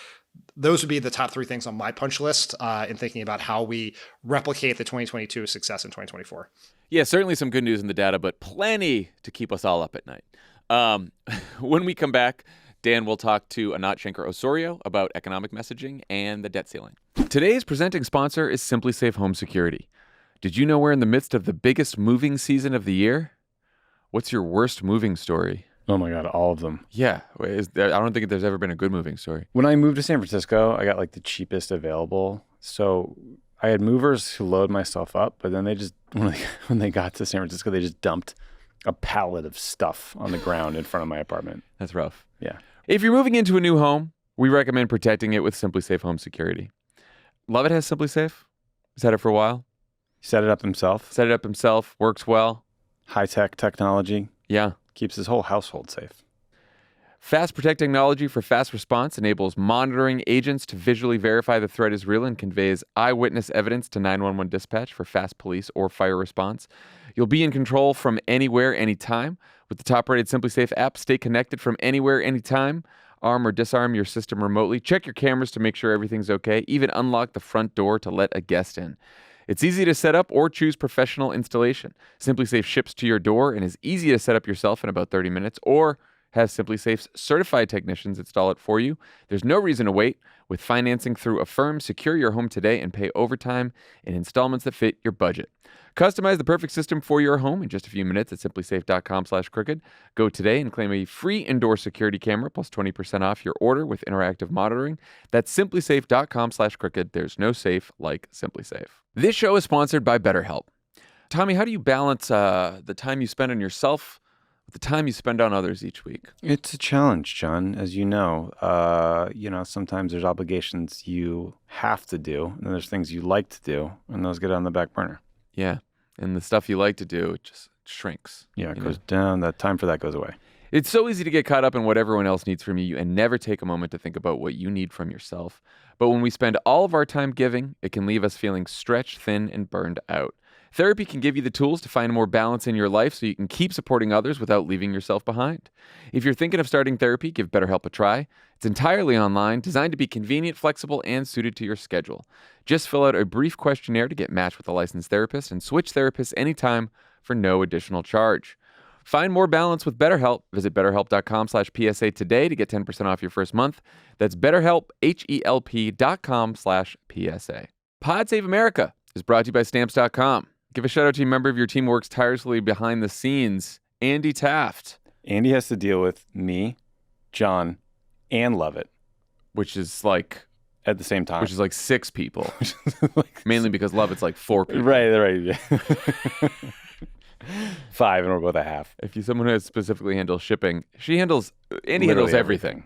those would be the top 3 things on my punch list in thinking about how we replicate the 2022 success in 2024. Yeah, certainly some good news in the data, but plenty to keep us all up at night. When we come back, Dan will talk to Anat Shenker-Osorio about economic messaging and the debt ceiling. Today's presenting sponsor is Simply Safe Home Security. Did you know we're in the midst of the biggest moving season of the year? What's your worst moving story? Oh my God, all of them. Yeah, I don't think there's ever been a good moving story. When I moved to San Francisco, I got like the cheapest available. So I had movers who load my stuff up, but then they just, when they got to San Francisco, they just dumped a pallet of stuff on the ground in front of my apartment. That's rough. Yeah. If you're moving into a new home, we recommend protecting it with Simply Safe Home Security. Lovett has Simply Safe. He's had it for a while. Set it up himself. Works well. High-tech technology. Yeah. Keeps his whole household safe. Fast Protect technology for fast response enables monitoring agents to visually verify the threat is real and conveys eyewitness evidence to 911 dispatch for fast police or fire response. You'll be in control from anywhere, anytime. With the top-rated Simply Safe app, stay connected from anywhere, anytime. Arm or disarm your system remotely. Check your cameras to make sure everything's okay. Even unlock the front door to let a guest in. It's easy to set up or choose professional installation. Simply Safe ships to your door and is easy to set up yourself in about 30 minutes or have Simply Safe's certified technicians install it for you. There's no reason to wait. With financing through Affirm, secure your home today and pay overtime in installments that fit your budget. Customize the perfect system for your home in just a few minutes at simplysafe.com/crooked. Go today and claim a free indoor security camera plus 20% off your order with interactive monitoring. That's simplysafe.com/crooked. There's no safe like Simply Safe. This show is sponsored by BetterHelp. Tommy, how do you balance the time you spend on yourself with the time you spend on others each week? It's a challenge, John, as you know. Sometimes there's obligations you have to do, and then there's things you like to do, and those get on the back burner. Yeah, and the stuff you like to do, it just shrinks. Yeah, it goes down. That time for that goes away. It's so easy to get caught up in what everyone else needs from you and never take a moment to think about what you need from yourself. But when we spend all of our time giving, it can leave us feeling stretched thin and burned out. Therapy can give you the tools to find more balance in your life so you can keep supporting others without leaving yourself behind. If you're thinking of starting therapy, give BetterHelp a try. It's entirely online, designed to be convenient, flexible, and suited to your schedule. Just fill out a brief questionnaire to get matched with a licensed therapist and switch therapists anytime for no additional charge. Find more balance with BetterHelp. Visit BetterHelp.com/PSA today to get 10% off your first month. That's BetterHelp, HELP.com/PSA. Pod Save America is brought to you by Stamps.com. Give a shout out to a member of your team who works tirelessly behind the scenes, Andy Taft. Andy has to deal with me, Jon, and Lovett. Which is like... At the same time. Which is like 6 people. Mainly because Lovett's like 4 people. Right. Yeah. 5, and we're both a half. If you're someone who specifically handles shipping, Andy Literally handles everything.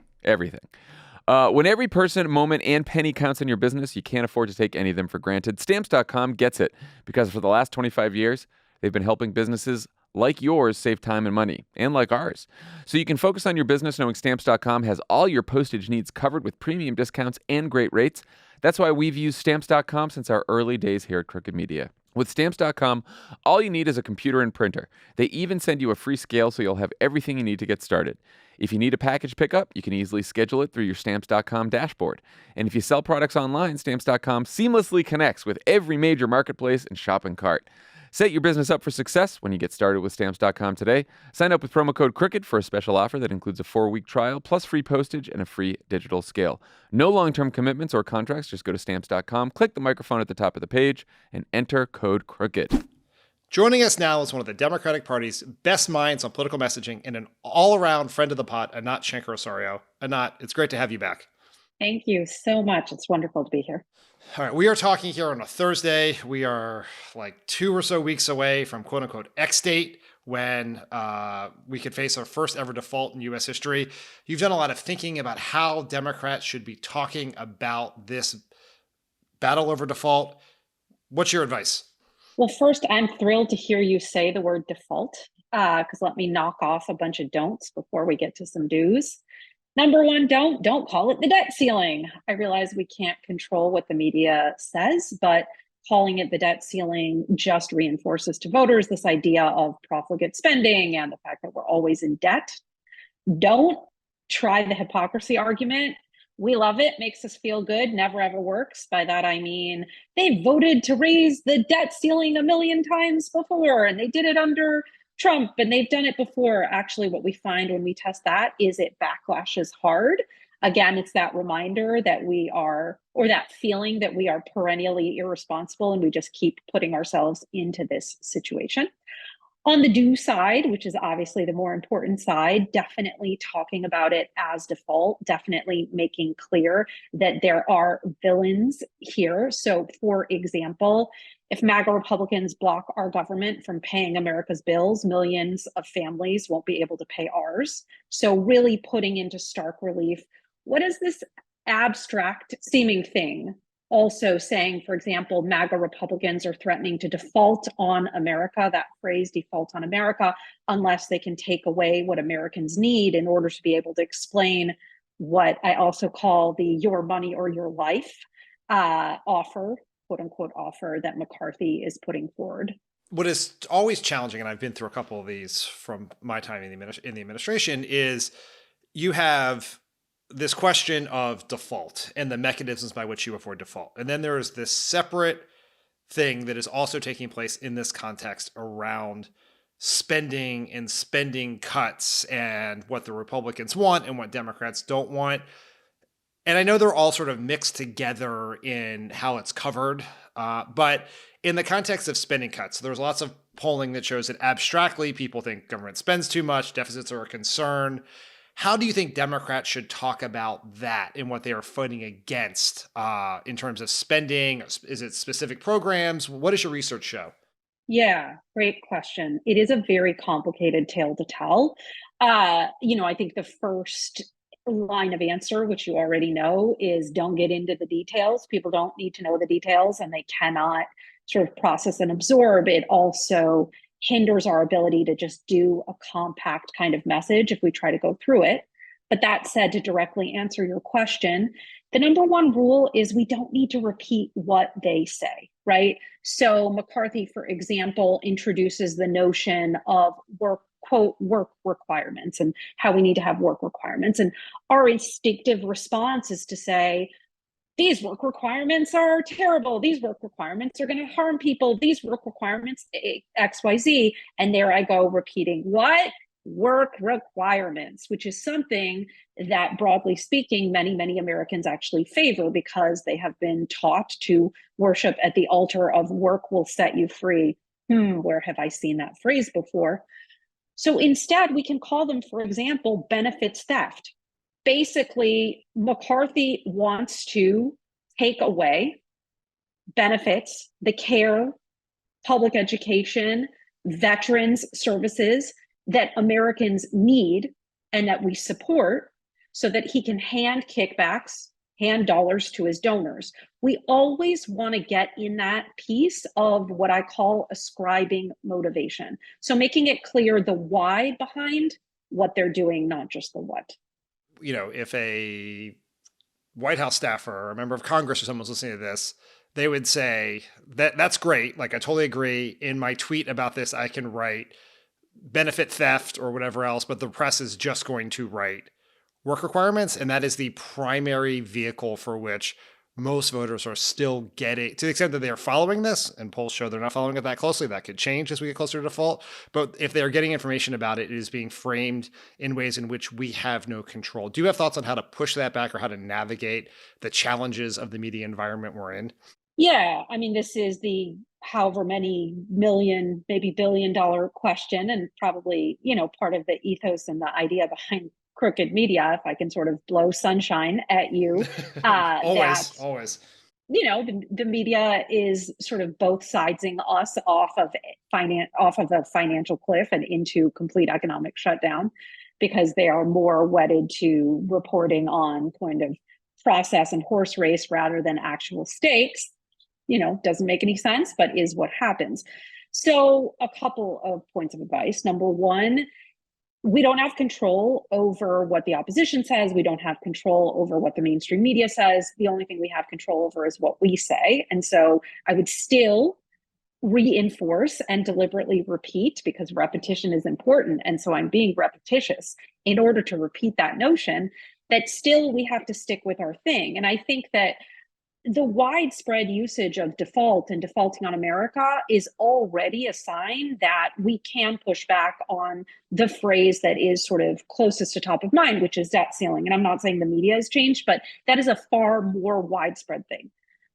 When every person, moment, and penny counts in your business, you can't afford to take any of them for granted. Stamps.com gets it because for the last 25 years, they've been helping businesses like yours save time and money, and like ours. So you can focus on your business knowing Stamps.com has all your postage needs covered with premium discounts and great rates. That's why we've used Stamps.com since our early days here at Crooked Media. With Stamps.com, all you need is a computer and printer. They even send you a free scale so you'll have everything you need to get started. If you need a package pickup, you can easily schedule it through your Stamps.com dashboard. And if you sell products online, Stamps.com seamlessly connects with every major marketplace and shopping cart. Set your business up for success when you get started with Stamps.com today. Sign up with promo code CROOKED for a special offer that includes a 4-week trial, plus free postage and a free digital scale. No long-term commitments or contracts. Just go to Stamps.com, click the microphone at the top of the page, and enter code CROOKED. Joining us now is one of the Democratic Party's best minds on political messaging and an all-around friend of the pot, Anat Shenker-Osorio. Anat, it's great to have you back. Thank you so much. It's wonderful to be here. All right, we are talking here on a Thursday. We are like 2 or so weeks away from quote unquote X date when we could face our first ever default in U.S. history. You've done a lot of thinking about how Democrats should be talking about this battle over default. What's your advice? Well, first, I'm thrilled to hear you say the word default, because let me knock off a bunch of don'ts before we get to some do's. Number one, don't call it the debt ceiling. I realize we can't control what the media says, but calling it the debt ceiling just reinforces to voters this idea of profligate spending and the fact that we're always in debt. Don't try the hypocrisy argument. We love it, makes us feel good, never ever works. By that, I mean, they voted to raise the debt ceiling 1,000,000 times before, and they did it under Trump, and they've done it before. Actually, what we find when we test that is it backlashes hard. Again, it's that reminder that we are, or that feeling that we are perennially irresponsible and we just keep putting ourselves into this situation. On the do side, which is obviously the more important side, definitely talking about it as default, definitely making clear that there are villains here. So, for example, if MAGA Republicans block our government from paying America's bills, millions of families won't be able to pay ours. So really putting into stark relief, what is this abstract seeming thing? Also saying, for example, MAGA Republicans are threatening to default on America, that phrase default on America, unless they can take away what Americans need in order to be able to explain what I also call the your money or your life offer, quote unquote offer that McCarthy is putting forward. What is always challenging, and I've been through a couple of these from my time in the administration, is you have this question of default and the mechanisms by which you afford default. And then there is this separate thing that is also taking place in this context around spending and spending cuts and what the Republicans want and what Democrats don't want. And I know they're all sort of mixed together in how it's covered. But in the context of spending cuts, there's lots of polling that shows that abstractly people think government spends too much, deficits are a concern. How do you think Democrats should talk about that and what they are fighting against in terms of spending? Is it specific programs? What does your research show? Yeah, great question. It is a very complicated tale to tell. I think the first line of answer, which you already know, is don't get into the details. People don't need to know the details and they cannot sort of process and absorb. It also hinders our ability to just do a compact kind of message if we try to go through it. But that said, to directly answer your question, the number one rule is we don't need to repeat what they say, right? So McCarthy, for example, introduces the notion of work requirements and how we need to have work requirements. And our instinctive response is to say, these work requirements are terrible. These work requirements are going to harm people. These work requirements, XYZ. And there I go repeating what? Work requirements, which is something that, broadly speaking, many, many Americans actually favor because they have been taught to worship at the altar of work will set you free. Where have I seen that phrase before? So instead, we can call them, for example, benefits theft. Basically, McCarthy wants to take away benefits, the care, public education, veterans services that Americans need and that we support, so that he can hand kickbacks, hand dollars to his donors. We always want to get in that piece of what I call ascribing motivation. So making it clear the why behind what they're doing, not just the what. You know, if a White House staffer or a member of Congress or someone's listening to this, they would say that's great. Like, I totally agree. In my tweet about this, I can write benefit theft or whatever else, but the press is just going to write work requirements. And that is the primary vehicle for which most voters are still getting, to the extent that they are following this, and polls show they're not following it that closely. That could change as we get closer to default. But if they're getting information about it, it is being framed in ways in which we have no control. Do you have thoughts on how to push that back or how to navigate the challenges of the media environment we're in? Yeah, I mean, this is the however many million, maybe $billion question, and probably, part of the ethos and the idea behind crooked media, if I can sort of blow sunshine at you. Always. The media is sort of both sidesing us off of a financial cliff and into complete economic shutdown, because they are more wedded to reporting on kind of process and horse race rather than actual stakes. Doesn't make any sense, but is what happens. So a couple of points of advice. Number one, we don't have control over what the opposition says. We don't have control over what the mainstream media says. The only thing we have control over is what we say. And so I would still reinforce and deliberately repeat, because repetition is important. And so I'm being repetitious in order to repeat that notion, that still we have to stick with our thing. And I think that the widespread usage of default and defaulting on America is already a sign that we can push back on the phrase that is sort of closest to top of mind, which is debt ceiling. And I'm not saying the media has changed, but that is a far more widespread thing.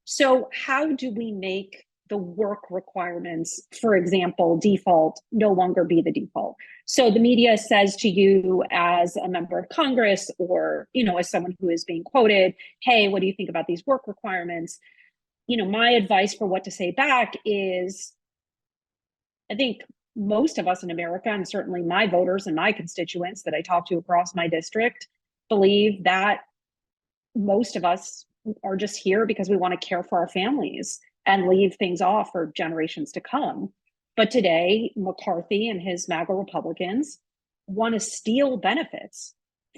So how do we make the work requirements, for example, default, no longer be the default? So the media says to you as a member of Congress, or, as someone who is being quoted, hey, what do you think about these work requirements? My advice for what to say back is, I think most of us in America, and certainly my voters and my constituents that I talk to across my district, believe that most of us are just here because we want to care for our families and leave things off for generations to come. But today, McCarthy and his MAGA Republicans want to steal benefits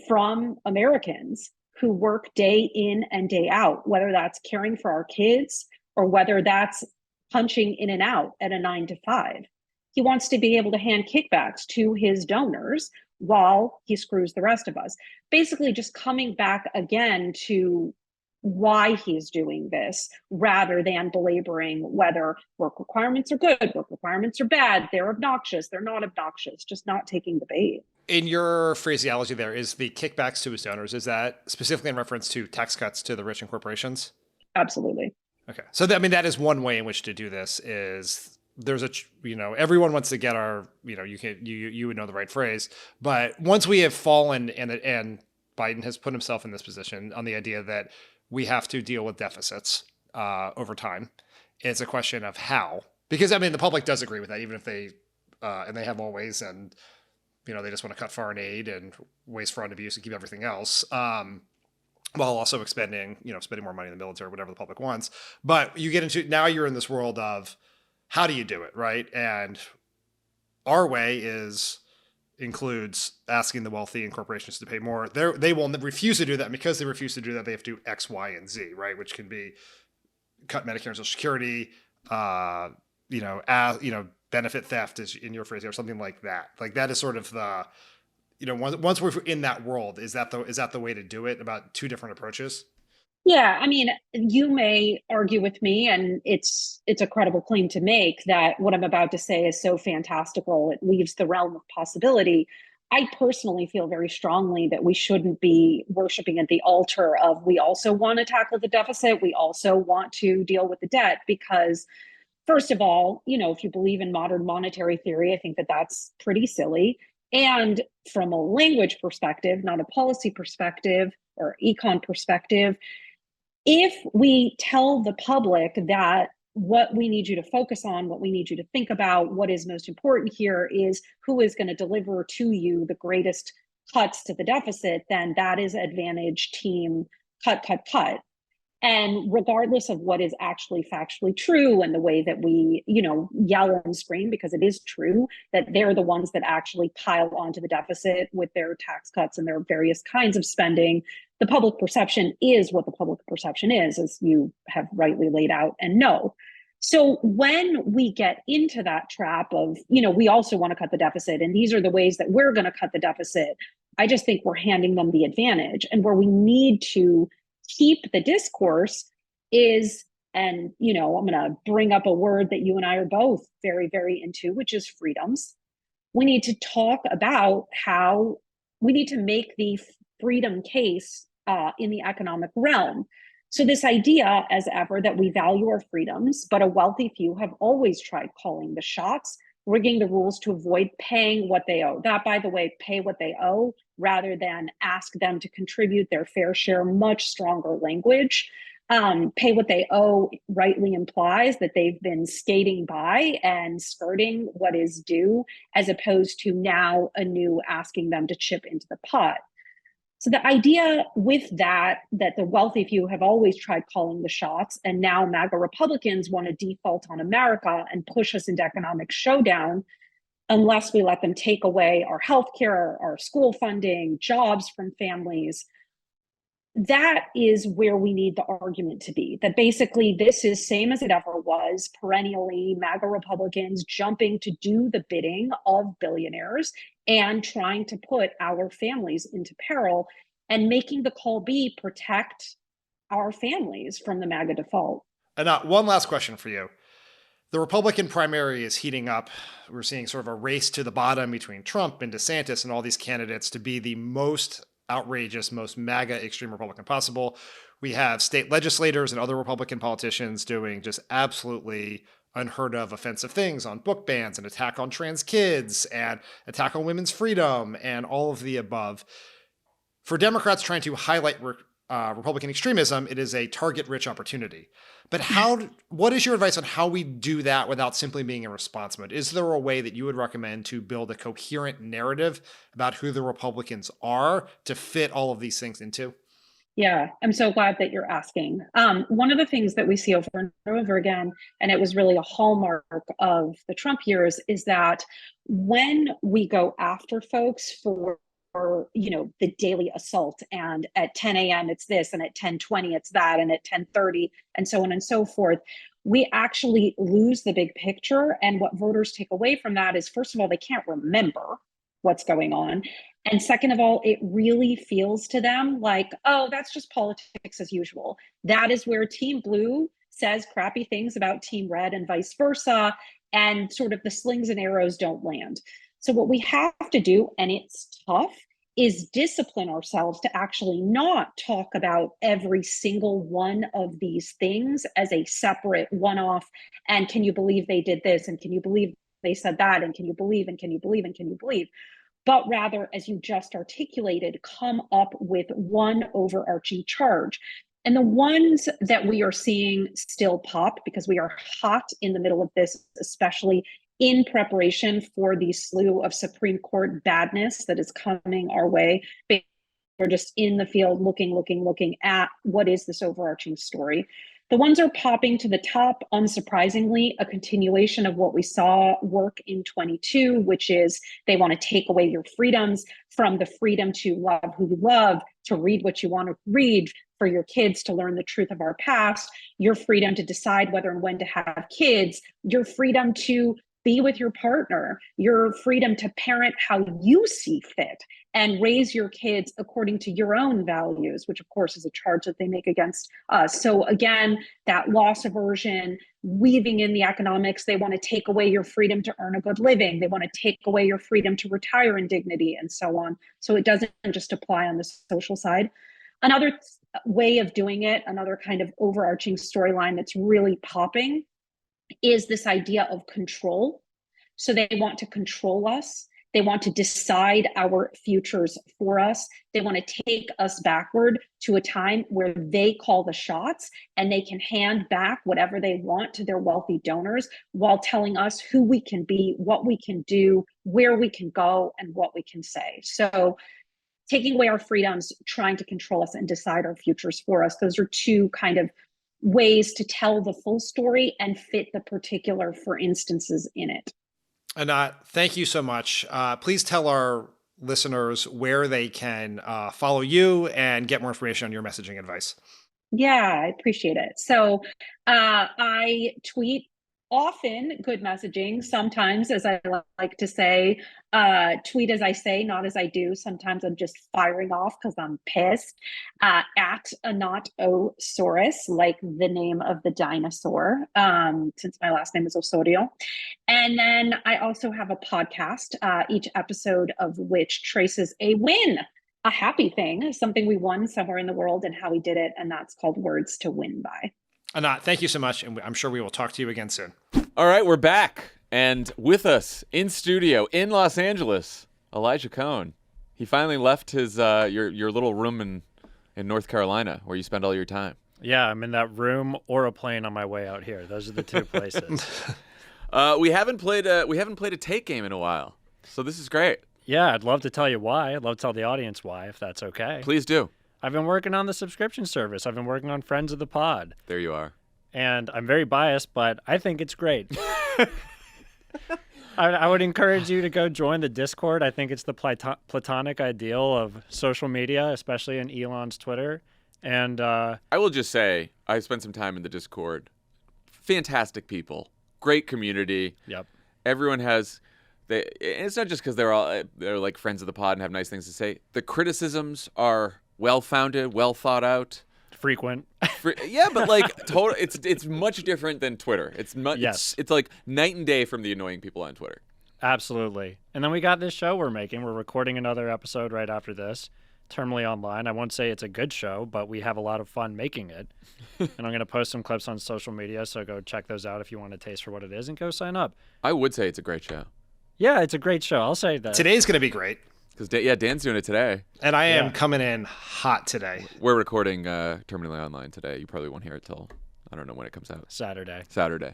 from Americans who work day in and day out, whether that's caring for our kids or whether that's punching in and out at a 9-to-5. He wants to be able to hand kickbacks to his donors while he screws the rest of us. Basically, just coming back again to why he's doing this, rather than belaboring whether work requirements are good, work requirements are bad, they're obnoxious, they're not obnoxious, just not taking the bait. In your phraseology there, is the kickbacks to his donors, is that specifically in reference to tax cuts to the rich and corporations? Absolutely. Okay. So that is one way in which to do this. Is there's everyone wants to get our, you would know the right phrase, but once we have fallen and Biden has put himself in this position on the idea that we have to deal with deficits over time, it's a question of how, because the public does agree with that, even if they and they have always, and they just want to cut foreign aid and waste, fraud, and abuse and keep everything else, while also spending more money in the military, whatever the public wants. But you get into, now you're in this world of how do you do it, right? And our way includes asking the wealthy and corporations to pay more. They will refuse to do that, and because they refuse to do that, they have to do X, Y, and Z, right? Which can be cut Medicare and Social Security, benefit theft, is in your phrase, or something like that. Like, that is sort of the, once we're in that world, is that the way to do it? About two different approaches. Yeah, you may argue with me, and it's a credible claim to make, that what I'm about to say is so fantastical, it leaves the realm of possibility. I personally feel very strongly that we shouldn't be worshiping at the altar of, we also want to tackle the deficit, we also want to deal with the debt, because first of all, if you believe in modern monetary theory, I think that that's pretty silly. And from a language perspective, not a policy perspective or econ perspective, if we tell the public that what we need you to focus on, what we need you to think about, what is most important here is who is going to deliver to you the greatest cuts to the deficit, then that is advantage team cut, cut, cut. And regardless of what is actually factually true and the way that we, yell and scream, because it is true that they're the ones that actually pile onto the deficit with their tax cuts and their various kinds of spending, the public perception is what the public perception is, as you have rightly laid out and know. So when we get into that trap of, we also want to cut the deficit, and these are the ways that we're going to cut the deficit, I just think we're handing them the advantage. And where we need to keep the discourse is, and I'm going to bring up a word that you and I are both very, very into, which is freedoms. We need to talk about how we need to make the freedom case in the economic realm. So this idea, as ever, that we value our freedoms, but a wealthy few have always tried calling the shots, rigging the rules to avoid paying what they owe. That, by the way, pay what they owe rather than ask them to contribute their fair share, much stronger language. Pay what they owe rightly implies that they've been skating by and skirting what is due, as opposed to now anew asking them to chip into the pot. So the idea with that the wealthy few have always tried calling the shots, and now MAGA Republicans want to default on America and push us into economic showdown unless we let them take away our healthcare, our school funding, jobs from families. That is where we need the argument to be, that basically this is same as it ever was, perennially MAGA Republicans jumping to do the bidding of billionaires and trying to put our families into peril, and making the call be protect our families from the MAGA default. Anat, one last question for you. The Republican primary is heating up. We're seeing sort of a race to the bottom between Trump and DeSantis and all these candidates to be the most outrageous, most MAGA extreme Republican possible. We have state legislators and other Republican politicians doing just absolutely unheard of offensive things on book bans and attack on trans kids and attack on women's freedom and all of the above. For Democrats trying to highlight Republican extremism, it is a target-rich opportunity. But what is your advice on how we do that without simply being in response mode? Is there a way that you would recommend to build a coherent narrative about who the Republicans are to fit all of these things into? Yeah, I'm so glad that you're asking. One of the things that we see over and over again, and it was really a hallmark of the Trump years, is that when we go after folks for the daily assault, and at 10 a.m. it's this, and at 10:20 it's that, and at 10:30 and so on and so forth, we actually lose the big picture. And what voters take away from that is, first of all, they can't remember what's going on. And second of all, it really feels to them like, oh, that's just politics as usual. That is where Team Blue says crappy things about Team Red and vice versa, and sort of the slings and arrows don't land. So what we have to do, and it's tough, is discipline ourselves to actually not talk about every single one of these things as a separate one-off. And can you believe they did this? And can you believe they said that? And can you believe, and can you believe, and can you believe? But rather, as you just articulated, come up with one overarching charge. And the ones that we are seeing still pop, because we are hot in the middle of this, especially in preparation for the slew of Supreme Court badness that is coming our way. We're just in the field looking at what is this overarching story. The ones are popping to the top, unsurprisingly, a continuation of what we saw work in 22, which is they want to take away your freedoms, from the freedom to love who you love, to read what you want to read, for your kids to learn the truth of our past, your freedom to decide whether and when to have kids, your freedom to be with your partner, your freedom to parent how you see fit and raise your kids according to your own values, which of course is a charge that they make against us. So again, that loss aversion, weaving in the economics, they want to take away your freedom to earn a good living. They want to take away your freedom to retire in dignity and so on. So it doesn't just apply on the social side. Another way of doing it, another kind of overarching storyline that's really popping, is this idea of control. So they want to control us. They want to decide our futures for us. They want to take us backward to a time where they call the shots and they can hand back whatever they want to their wealthy donors, while telling us who we can be, what we can do, where we can go, and what we can say. So taking away our freedoms, trying to control us and decide our futures for us. Those are two kind of ways to tell the full story and fit the particular for instances in it. Anat, thank you so much. Please tell our listeners where they can follow you and get more information on your messaging advice. Yeah, I appreciate it. So I tweet often good messaging, sometimes, as I like to say, tweet as I say, not as I do. Sometimes I'm just firing off because I'm pissed. At Anat Osorio, like the name of the dinosaur, since my last name is Osorio. And then I also have a podcast, each episode of which traces a win, a happy thing, something we won somewhere in the world and how we did it. And that's called Words to Win By. Anat, thank you so much. And I'm sure we will talk to you again soon. All right, we're back. And with us in studio in Los Angeles, Elijah Cohn. He finally left his your little room in North Carolina where you spend all your time. Yeah, I'm in that room or a plane on my way out here. Those are the two places. We haven't played a take game in a while, so this is great. Yeah, I'd love to tell you why. I'd love to tell the audience why, if that's okay. Please do. I've been working on the subscription service. I've been working on Friends of the Pod. There you are. And I'm very biased, but I think it's great. I would encourage you to go join the Discord. I think it's the platonic ideal of social media, especially in Elon's Twitter. And I will just say, I spent some time in the Discord. Fantastic people. Great community. Yep. Everyone has... it's not just because they're like friends of the pod and have nice things to say. The criticisms are well-founded, well thought out. Frequent. Yeah, but like it's much different than Twitter. It's like night and day from the annoying people on Twitter. Absolutely. And then we got this show we're making. We're recording another episode right after this, Terminally Online. I won't say it's a good show, but we have a lot of fun making it. And I'm going to post some clips on social media, so go check those out if you want a taste for what it is, and go sign up. I would say it's a great show. Yeah, it's a great show. I'll say that. Today's going to be great. Because Dan's doing it today. And I am coming in hot today. We're recording Terminally Online today. You probably won't hear it till, I don't know when it comes out. Saturday.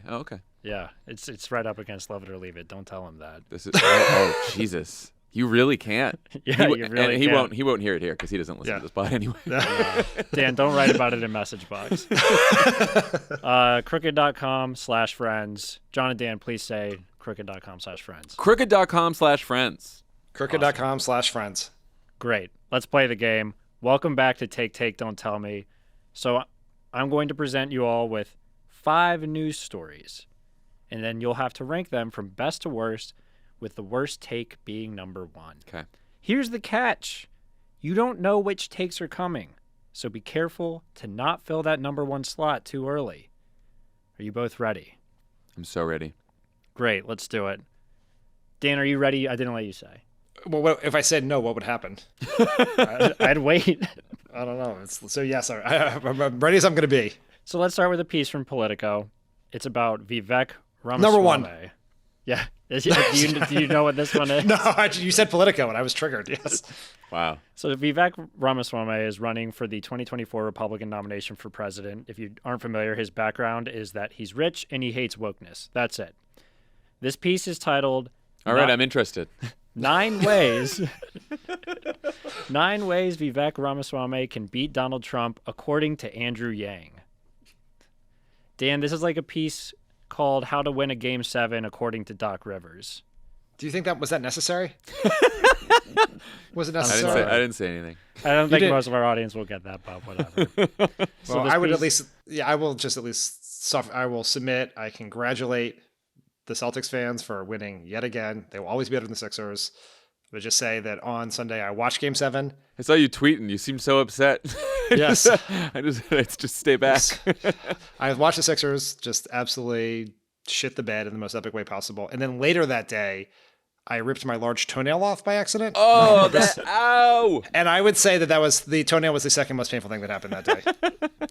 Oh, okay. Yeah, it's right up against Love It or Leave It. Don't tell him that. This is oh Jesus. You really can't. Yeah, you really can't. He won't hear it here because he doesn't listen to this pod anyway. Dan, don't write about it in message box. Crooked.com/friends. Jon and Dan, please say crooked.com/friends. Crooked.com/friends. Crooked.com/friends. Great. Let's play the game. Welcome back to Take, Don't Tell Me. So I'm going to present you all with 5 news stories, and then you'll have to rank them from best to worst, with the worst take being number 1. Okay. Here's the catch. You don't know which takes are coming, so be careful to not fill that number 1 slot too early. Are you both ready? I'm so ready. Great. Let's do it. Dan, are you ready? I didn't let you say. Well, if I said no, what would happen? I'd wait. I don't know. So yes, I'm ready as I'm going to be. So let's start with a piece from Politico. It's about Vivek Ramaswamy. Number 1. Yeah. Do you know what this one is? No, you said Politico, and I was triggered. Yes. Wow. So Vivek Ramaswamy is running for the 2024 Republican nomination for president. If you aren't familiar, his background is that he's rich and he hates wokeness. That's it. This piece is titled... All right, I'm interested. 9 ways Vivek Ramaswamy can beat Donald Trump, according to Andrew Yang. Dan, this is like a piece called How to Win a Game 7, according to Doc Rivers. Do you think was that necessary? Was it necessary? I didn't say anything. I don't think most of our audience will get that, but whatever. Well, I would at least, I will just at least, I will submit, I congratulate the Celtics fans for winning yet again. They will always be better than the Sixers. But just say that on Sunday I watched Game 7. I saw you tweeting. You seemed so upset. Yes. I just stay back. I watched the Sixers just absolutely shit the bed in the most epic way possible. And then later that day, I ripped my large toenail off by accident. Oh, ow! And I would say that the toenail was the second most painful thing that happened that day.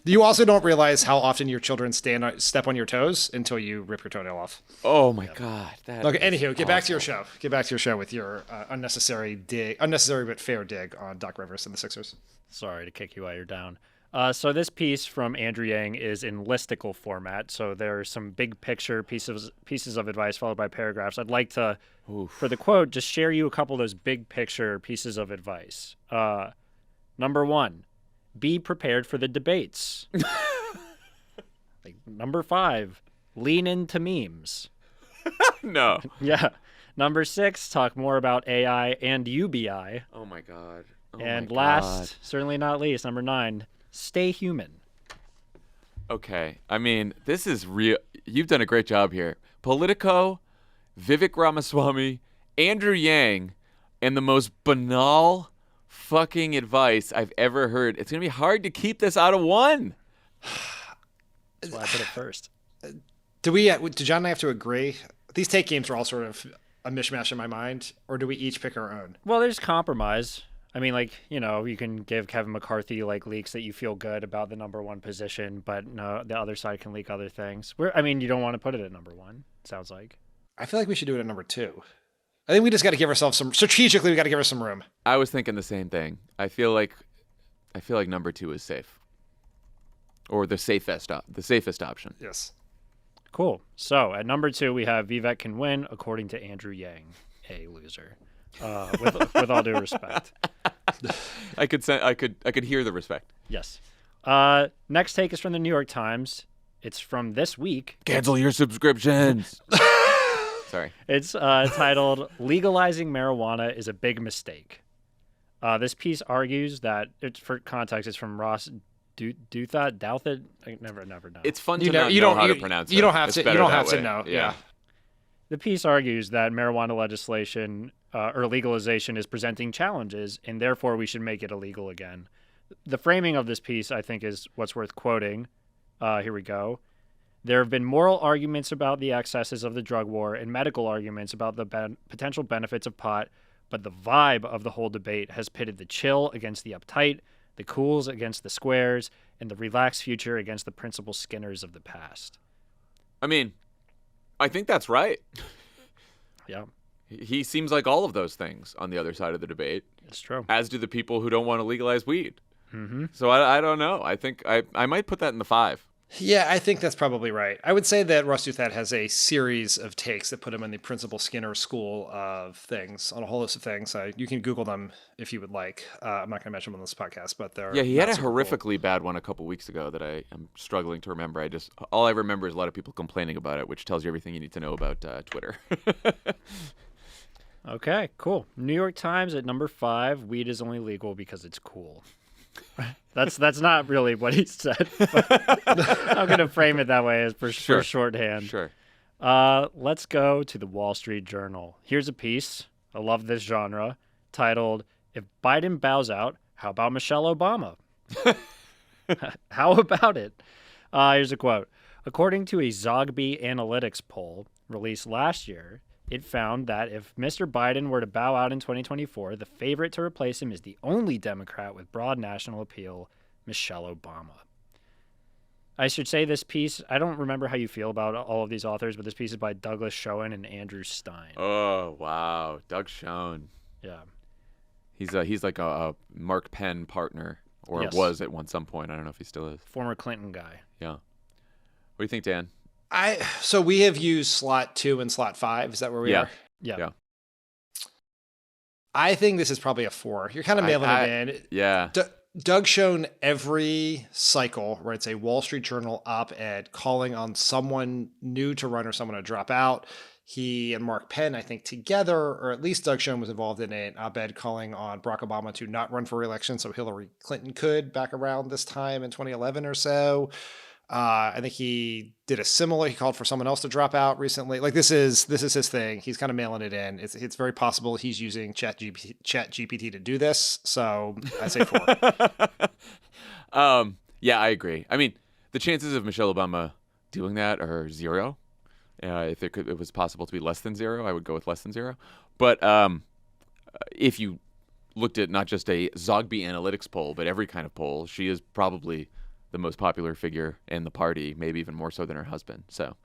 You also don't realize how often your children step on your toes until you rip your toenail off. Oh my God! Okay. Anywho, get back to your show. Get back to your show with your unnecessary but fair dig on Doc Rivers and the Sixers. Sorry to kick you while you're down. So this piece from Andrew Yang is in listicle format. So there are some big picture pieces of advice followed by paragraphs. I'd like to, for the quote, just share you a couple of those big picture pieces of advice. Number 1, be prepared for the debates. Number 5, lean into memes. No. Yeah. Number 6, talk more about AI and UBI. Oh my God. And last, certainly not least, number 9, stay human. Okay. I mean, this is real. You've done a great job here. Politico, Vivek Ramaswamy, Andrew Yang, and the most banal fucking advice I've ever heard. It's going to be hard to keep this out of one. That's why I put it first. Do Jon and I have to agree? These take games are all sort of a mishmash in my mind, or do we each pick our own? Well, there's compromise. I mean, you can give Kevin McCarthy leaks that you feel good about the number 1 position, but no, the other side can leak other things. You don't want to put it at number 1, it sounds like. I feel like we should do it at number 2. I think we just got to give ourselves strategically, we got to give us some room. I was thinking the same thing. I feel like number 2 is safe. Or the safest option. Yes. Cool. So at number 2, we have Vivek can win, according to Andrew Yang, a loser. With all due respect. I could hear the respect. Yes. Next take is from the New York Times. It's from this week. Cancel your subscriptions. Sorry. It's titled "Legalizing Marijuana is a Big Mistake." This piece argues that, for context, it's from Ross Douthat. I never know. It's fun to know how to pronounce it. You don't have to know. Yeah. The piece argues that marijuana legislation or legalization is presenting challenges, and therefore we should make it illegal again. The framing of this piece, I think, is what's worth quoting. Here we go. There have been moral arguments about the excesses of the drug war and medical arguments about the potential benefits of pot, but the vibe of the whole debate has pitted the chill against the uptight, the cools against the squares, and the relaxed future against the principal skinners of the past. I mean, I think that's right. Yeah. He seems like all of those things on the other side of the debate. It's true. As do the people who don't want to legalize weed. Mm-hmm. So I don't know. I think I might put that in the 5. Yeah, I think that's probably right. I would say that Ross Douthat has a series of takes that put him in the Principal Skinner school of things, on a whole list of things. You can Google them if you would like. I'm not going to mention them on this podcast, but they're he had a horrifically bad one a couple weeks ago that I am struggling to remember. All I remember is a lot of people complaining about it, which tells you everything you need to know about Twitter. Okay, cool. New York Times at number 5, weed is only legal because it's cool. That's not really what he said. I'm going to frame it that way as for shorthand. Sure. Let's go to the Wall Street Journal. Here's a piece. I love this genre, titled, "If Biden Bows Out, How About Michelle Obama?" How about it? Here's a quote. According to a Zogby Analytics poll released last year, it found that if Mr. Biden were to bow out in 2024, the favorite to replace him is the only Democrat with broad national appeal, Michelle Obama. I should say this piece, I don't remember how you feel about all of these authors, but this piece is by Douglas Schoen and Andrew Stein. Oh, wow. Doug Schoen. Yeah. He's like a Mark Penn partner, or Yes. was at some point. I don't know if he still is. Former Clinton guy. Yeah. What do you think, Dan? So we have used slot 2 and slot 5. Is that where we are? Yeah. I think this is probably a 4. You're kind of mailing it in. Yeah. Doug Schoen every cycle writes a Wall Street Journal op-ed calling on someone new to run or someone to drop out. He and Mark Penn, I think together, or at least Doug Schoen was involved in an op-ed calling on Barack Obama to not run for re-election so Hillary Clinton could back around this time in 2011 or so. I think he did he called for someone else to drop out recently. Like this is his thing. He's kind of mailing it in. It's very possible he's using Chat GPT to do this. So I say 4. Yeah, I agree. I mean, the chances of Michelle Obama doing that are 0. If it was possible to be less than 0, I would go with less than 0. But if you looked at not just a Zogby Analytics poll, but every kind of poll, she is probably the most popular figure in the party, maybe even more so than her husband. So,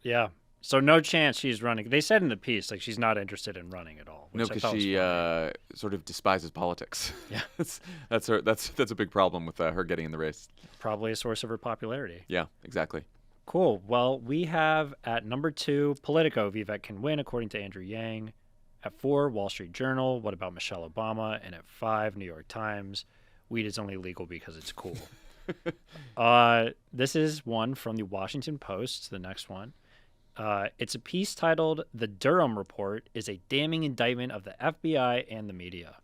yeah, So no chance she's running. They said in the piece like she's not interested in running at all. No, which I because thought was she funny. sort of despises politics. Yeah. that's a big problem with her getting in the race. Probably a source of her popularity. Yeah, exactly. Cool. Well, we have at number 2, Politico, Vivek can win, according to Andrew Yang. At 4, Wall Street Journal, what about Michelle Obama? And at 5, New York Times, weed is only legal because it's cool. This is one from the Washington Post, the next one. It's a piece titled "The Durham Report is a Damning Indictment of the FBI and the Media."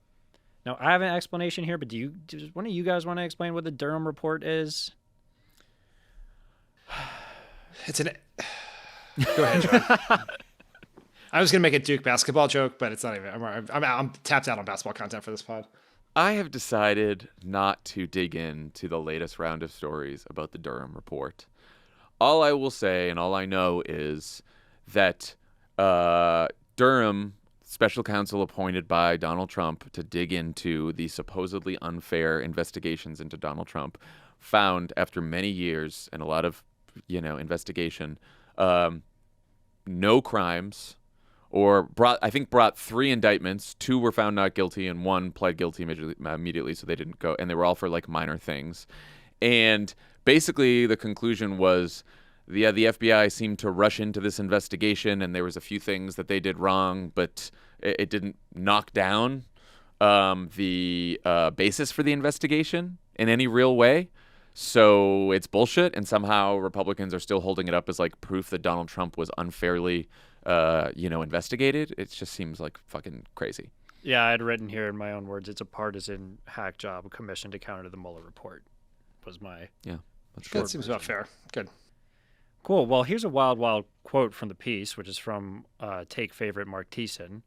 Now, I have an explanation here, but does one of you guys want to explain what the Durham Report is? Go ahead, John. I was going to make a Duke basketball joke, but it's not even. I'm tapped out on basketball content for this pod. I have decided not to dig into the latest round of stories about the Durham Report. All I will say, and all I know, is that Durham, special counsel appointed by Donald Trump to dig into the supposedly unfair investigations into Donald Trump, found after many years and a lot of, investigation, no crimes, or brought 3 indictments. 2 were found not guilty, and 1 pled guilty immediately, so they didn't go, and they were all for like minor things. And basically, the conclusion was, the FBI seemed to rush into this investigation, and there was a few things that they did wrong, but it didn't knock down the basis for the investigation in any real way. So it's bullshit, and somehow Republicans are still holding it up as like proof that Donald Trump was unfairly, investigated. It just seems like fucking crazy. Yeah, I had written here in my own words, it's a partisan hack job commissioned to counter the Mueller report. Was my That seems about fair. Good. Cool. Well, here's a wild, wild quote from the piece, which is from Take favorite Mark Thiessen.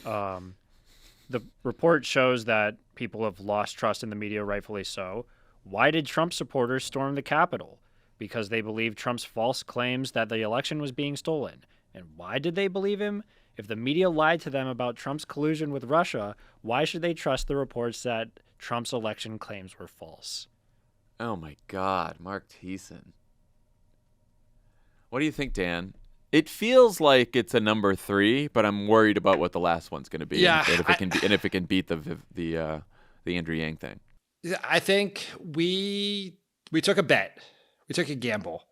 The report shows that people have lost trust in the media, rightfully so. Why did Trump supporters storm the Capitol? Because they believed Trump's false claims that the election was being stolen. And why did they believe him? If the media lied to them about Trump's collusion with Russia, why should they trust the reports that Trump's election claims were false? Oh my God, Mark Thiessen. What do you think, Dan? It feels like it's a number 3, but I'm worried about what the last one's going to be. Yeah, and if it can beat the Andrew Yang thing. I think we took a bet. We took a gamble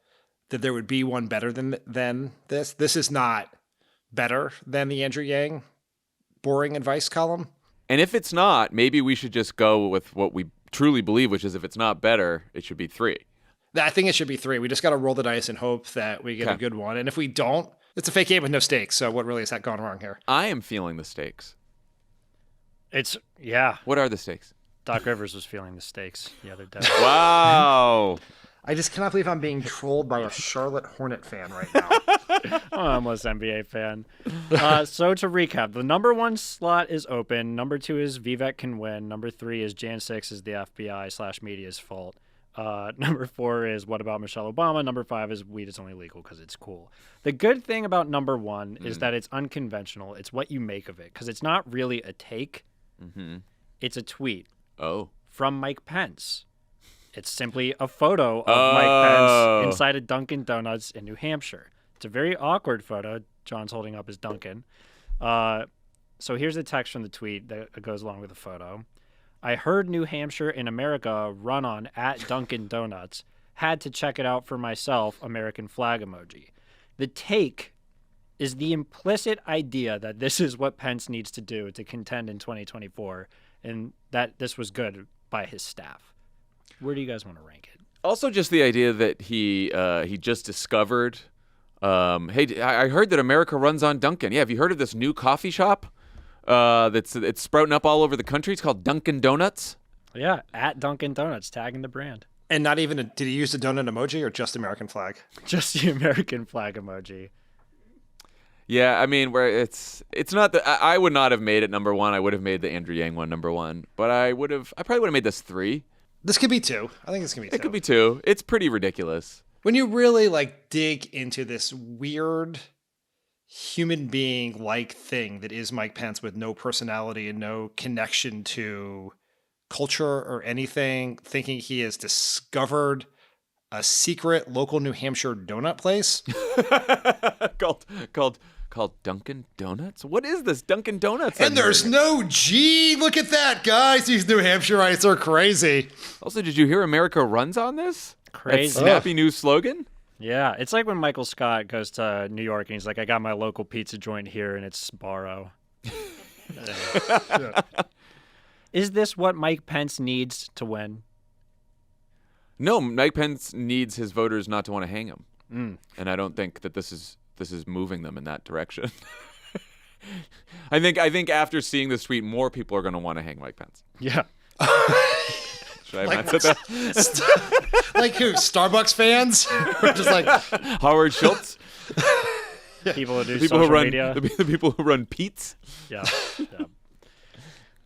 that there would be one better than this. This is not better than the Andrew Yang boring advice column. And if it's not, maybe we should just go with what we truly believe, which is if it's not better, it should be 3. I think it should be 3. We just got to roll the dice and hope that we get a good one. And if we don't, it's a fake game with no stakes. So what really is that gone wrong here? I am feeling the stakes. Yeah. What are the stakes? Doc Rivers was feeling the stakes the other day. Wow. I just cannot believe I'm being trolled by a Charlotte Hornet fan right now. I'm a NBA fan. So to recap, the number 1 slot is open. Number 2 is Vivek can win. Number 3 is Jan 6 is the FBI/media's fault. Number 4 is what about Michelle Obama? Number 5 is weed is only legal because it's cool. The good thing about number 1 is that it's unconventional. It's what you make of it, because it's not really a take. Mm-hmm. It's a tweet. Oh. From Mike Pence. It's simply a photo of Mike Pence inside a Dunkin' Donuts in New Hampshire. It's a very awkward photo. John's holding up his Dunkin'. So here's the text from the tweet that goes along with the photo. I heard New Hampshire in America run on at Dunkin' Donuts. Had to check it out for myself, American flag emoji. The take is the implicit idea that this is what Pence needs to do to contend in 2024, and that this was good by his staff. Where do you guys want to rank it? Also, just the idea that he just discovered. Hey, I heard that America runs on Dunkin'. Yeah, have you heard of this new coffee shop? It's sprouting up all over the country. It's called Dunkin' Donuts. Yeah, at Dunkin' Donuts, tagging the brand. And not even did he use the donut emoji or just American flag? Just the American flag emoji. Yeah, I mean, where it's not that I would not have made it number 1. I would have made the Andrew Yang one number 1, but I probably would have made this 3. This could be 2. I think this could be 2. It could be 2. It's pretty ridiculous. When you really dig into this weird human being thing that is Mike Pence with no personality and no connection to culture or anything, thinking he has discovered a secret local New Hampshire donut place. called Dunkin' Donuts? What is this Dunkin' Donuts? And there's no G. Look at that, guys. These New Hampshireites are crazy. Also, did you hear America runs on this? Crazy. That snappy new slogan? Yeah, it's like when Michael Scott goes to New York and he's like, I got my local pizza joint here and it's Sbarro. Is this what Mike Pence needs to win? No, Mike Pence needs his voters not to want to hang him. And I don't think that this is moving them in that direction. I think after seeing this tweet, more people are going to want to hang Mike Pence. Yeah. Should I have not said that? Like who? Starbucks fans? Or just like Howard Schultz? People who do People social who run media. the people who run Pete's? Yeah.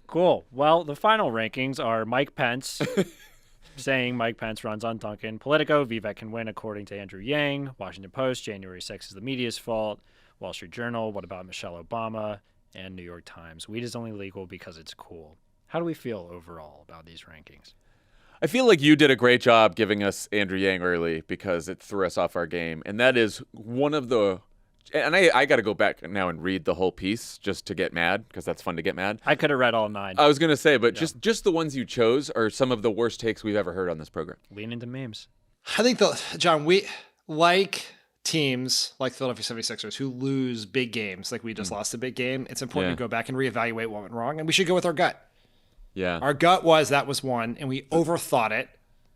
Cool. Well, the final rankings are Mike Pence saying Mike Pence runs on Duncan. Politico, Vivek can win according to Andrew Yang. Washington Post, January 6th is the media's fault. Wall Street Journal, what about Michelle Obama? And New York Times, weed is only legal because it's cool. How do we feel overall about these rankings? I feel like you did a great job giving us Andrew Yang early because it threw us off our game. And that is one of the... And I got to go back now and read the whole piece just to get mad because that's fun to get mad. I could have read all 9. I was going to say, but just the ones you chose are some of the worst takes we've ever heard on this program. Lean into memes. I think John, we like teams like Philadelphia 76ers who lose big games, like we just lost a big game. It's important to go back and reevaluate what went wrong, and we should go with our gut. Yeah. Our gut was that was one, and we overthought it.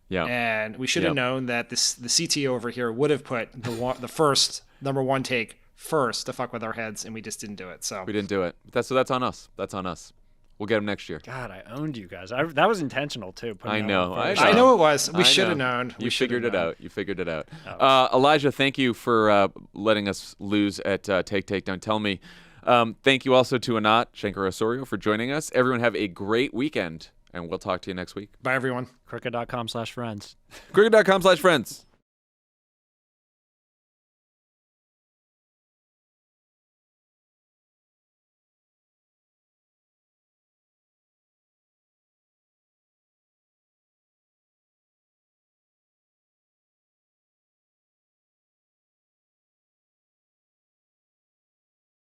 Yeah. And we should have known that the CTO over here would have put the first number one take first to fuck with our heads, and we just didn't do it. So We didn't do it. So that's on us. That's on us. We'll get him next year. God, I owned you guys. That was intentional, too. I know. I know it was. We should have known. You figured it out. You figured it out. Elijah, thank you for letting us lose at Take, Don't Tell Me. Thank you also to Anat Shenker-Osorio for joining us. Everyone have a great weekend, and we'll talk to you next week. Bye, everyone. Crooked.com/friends. Crooked.com/friends.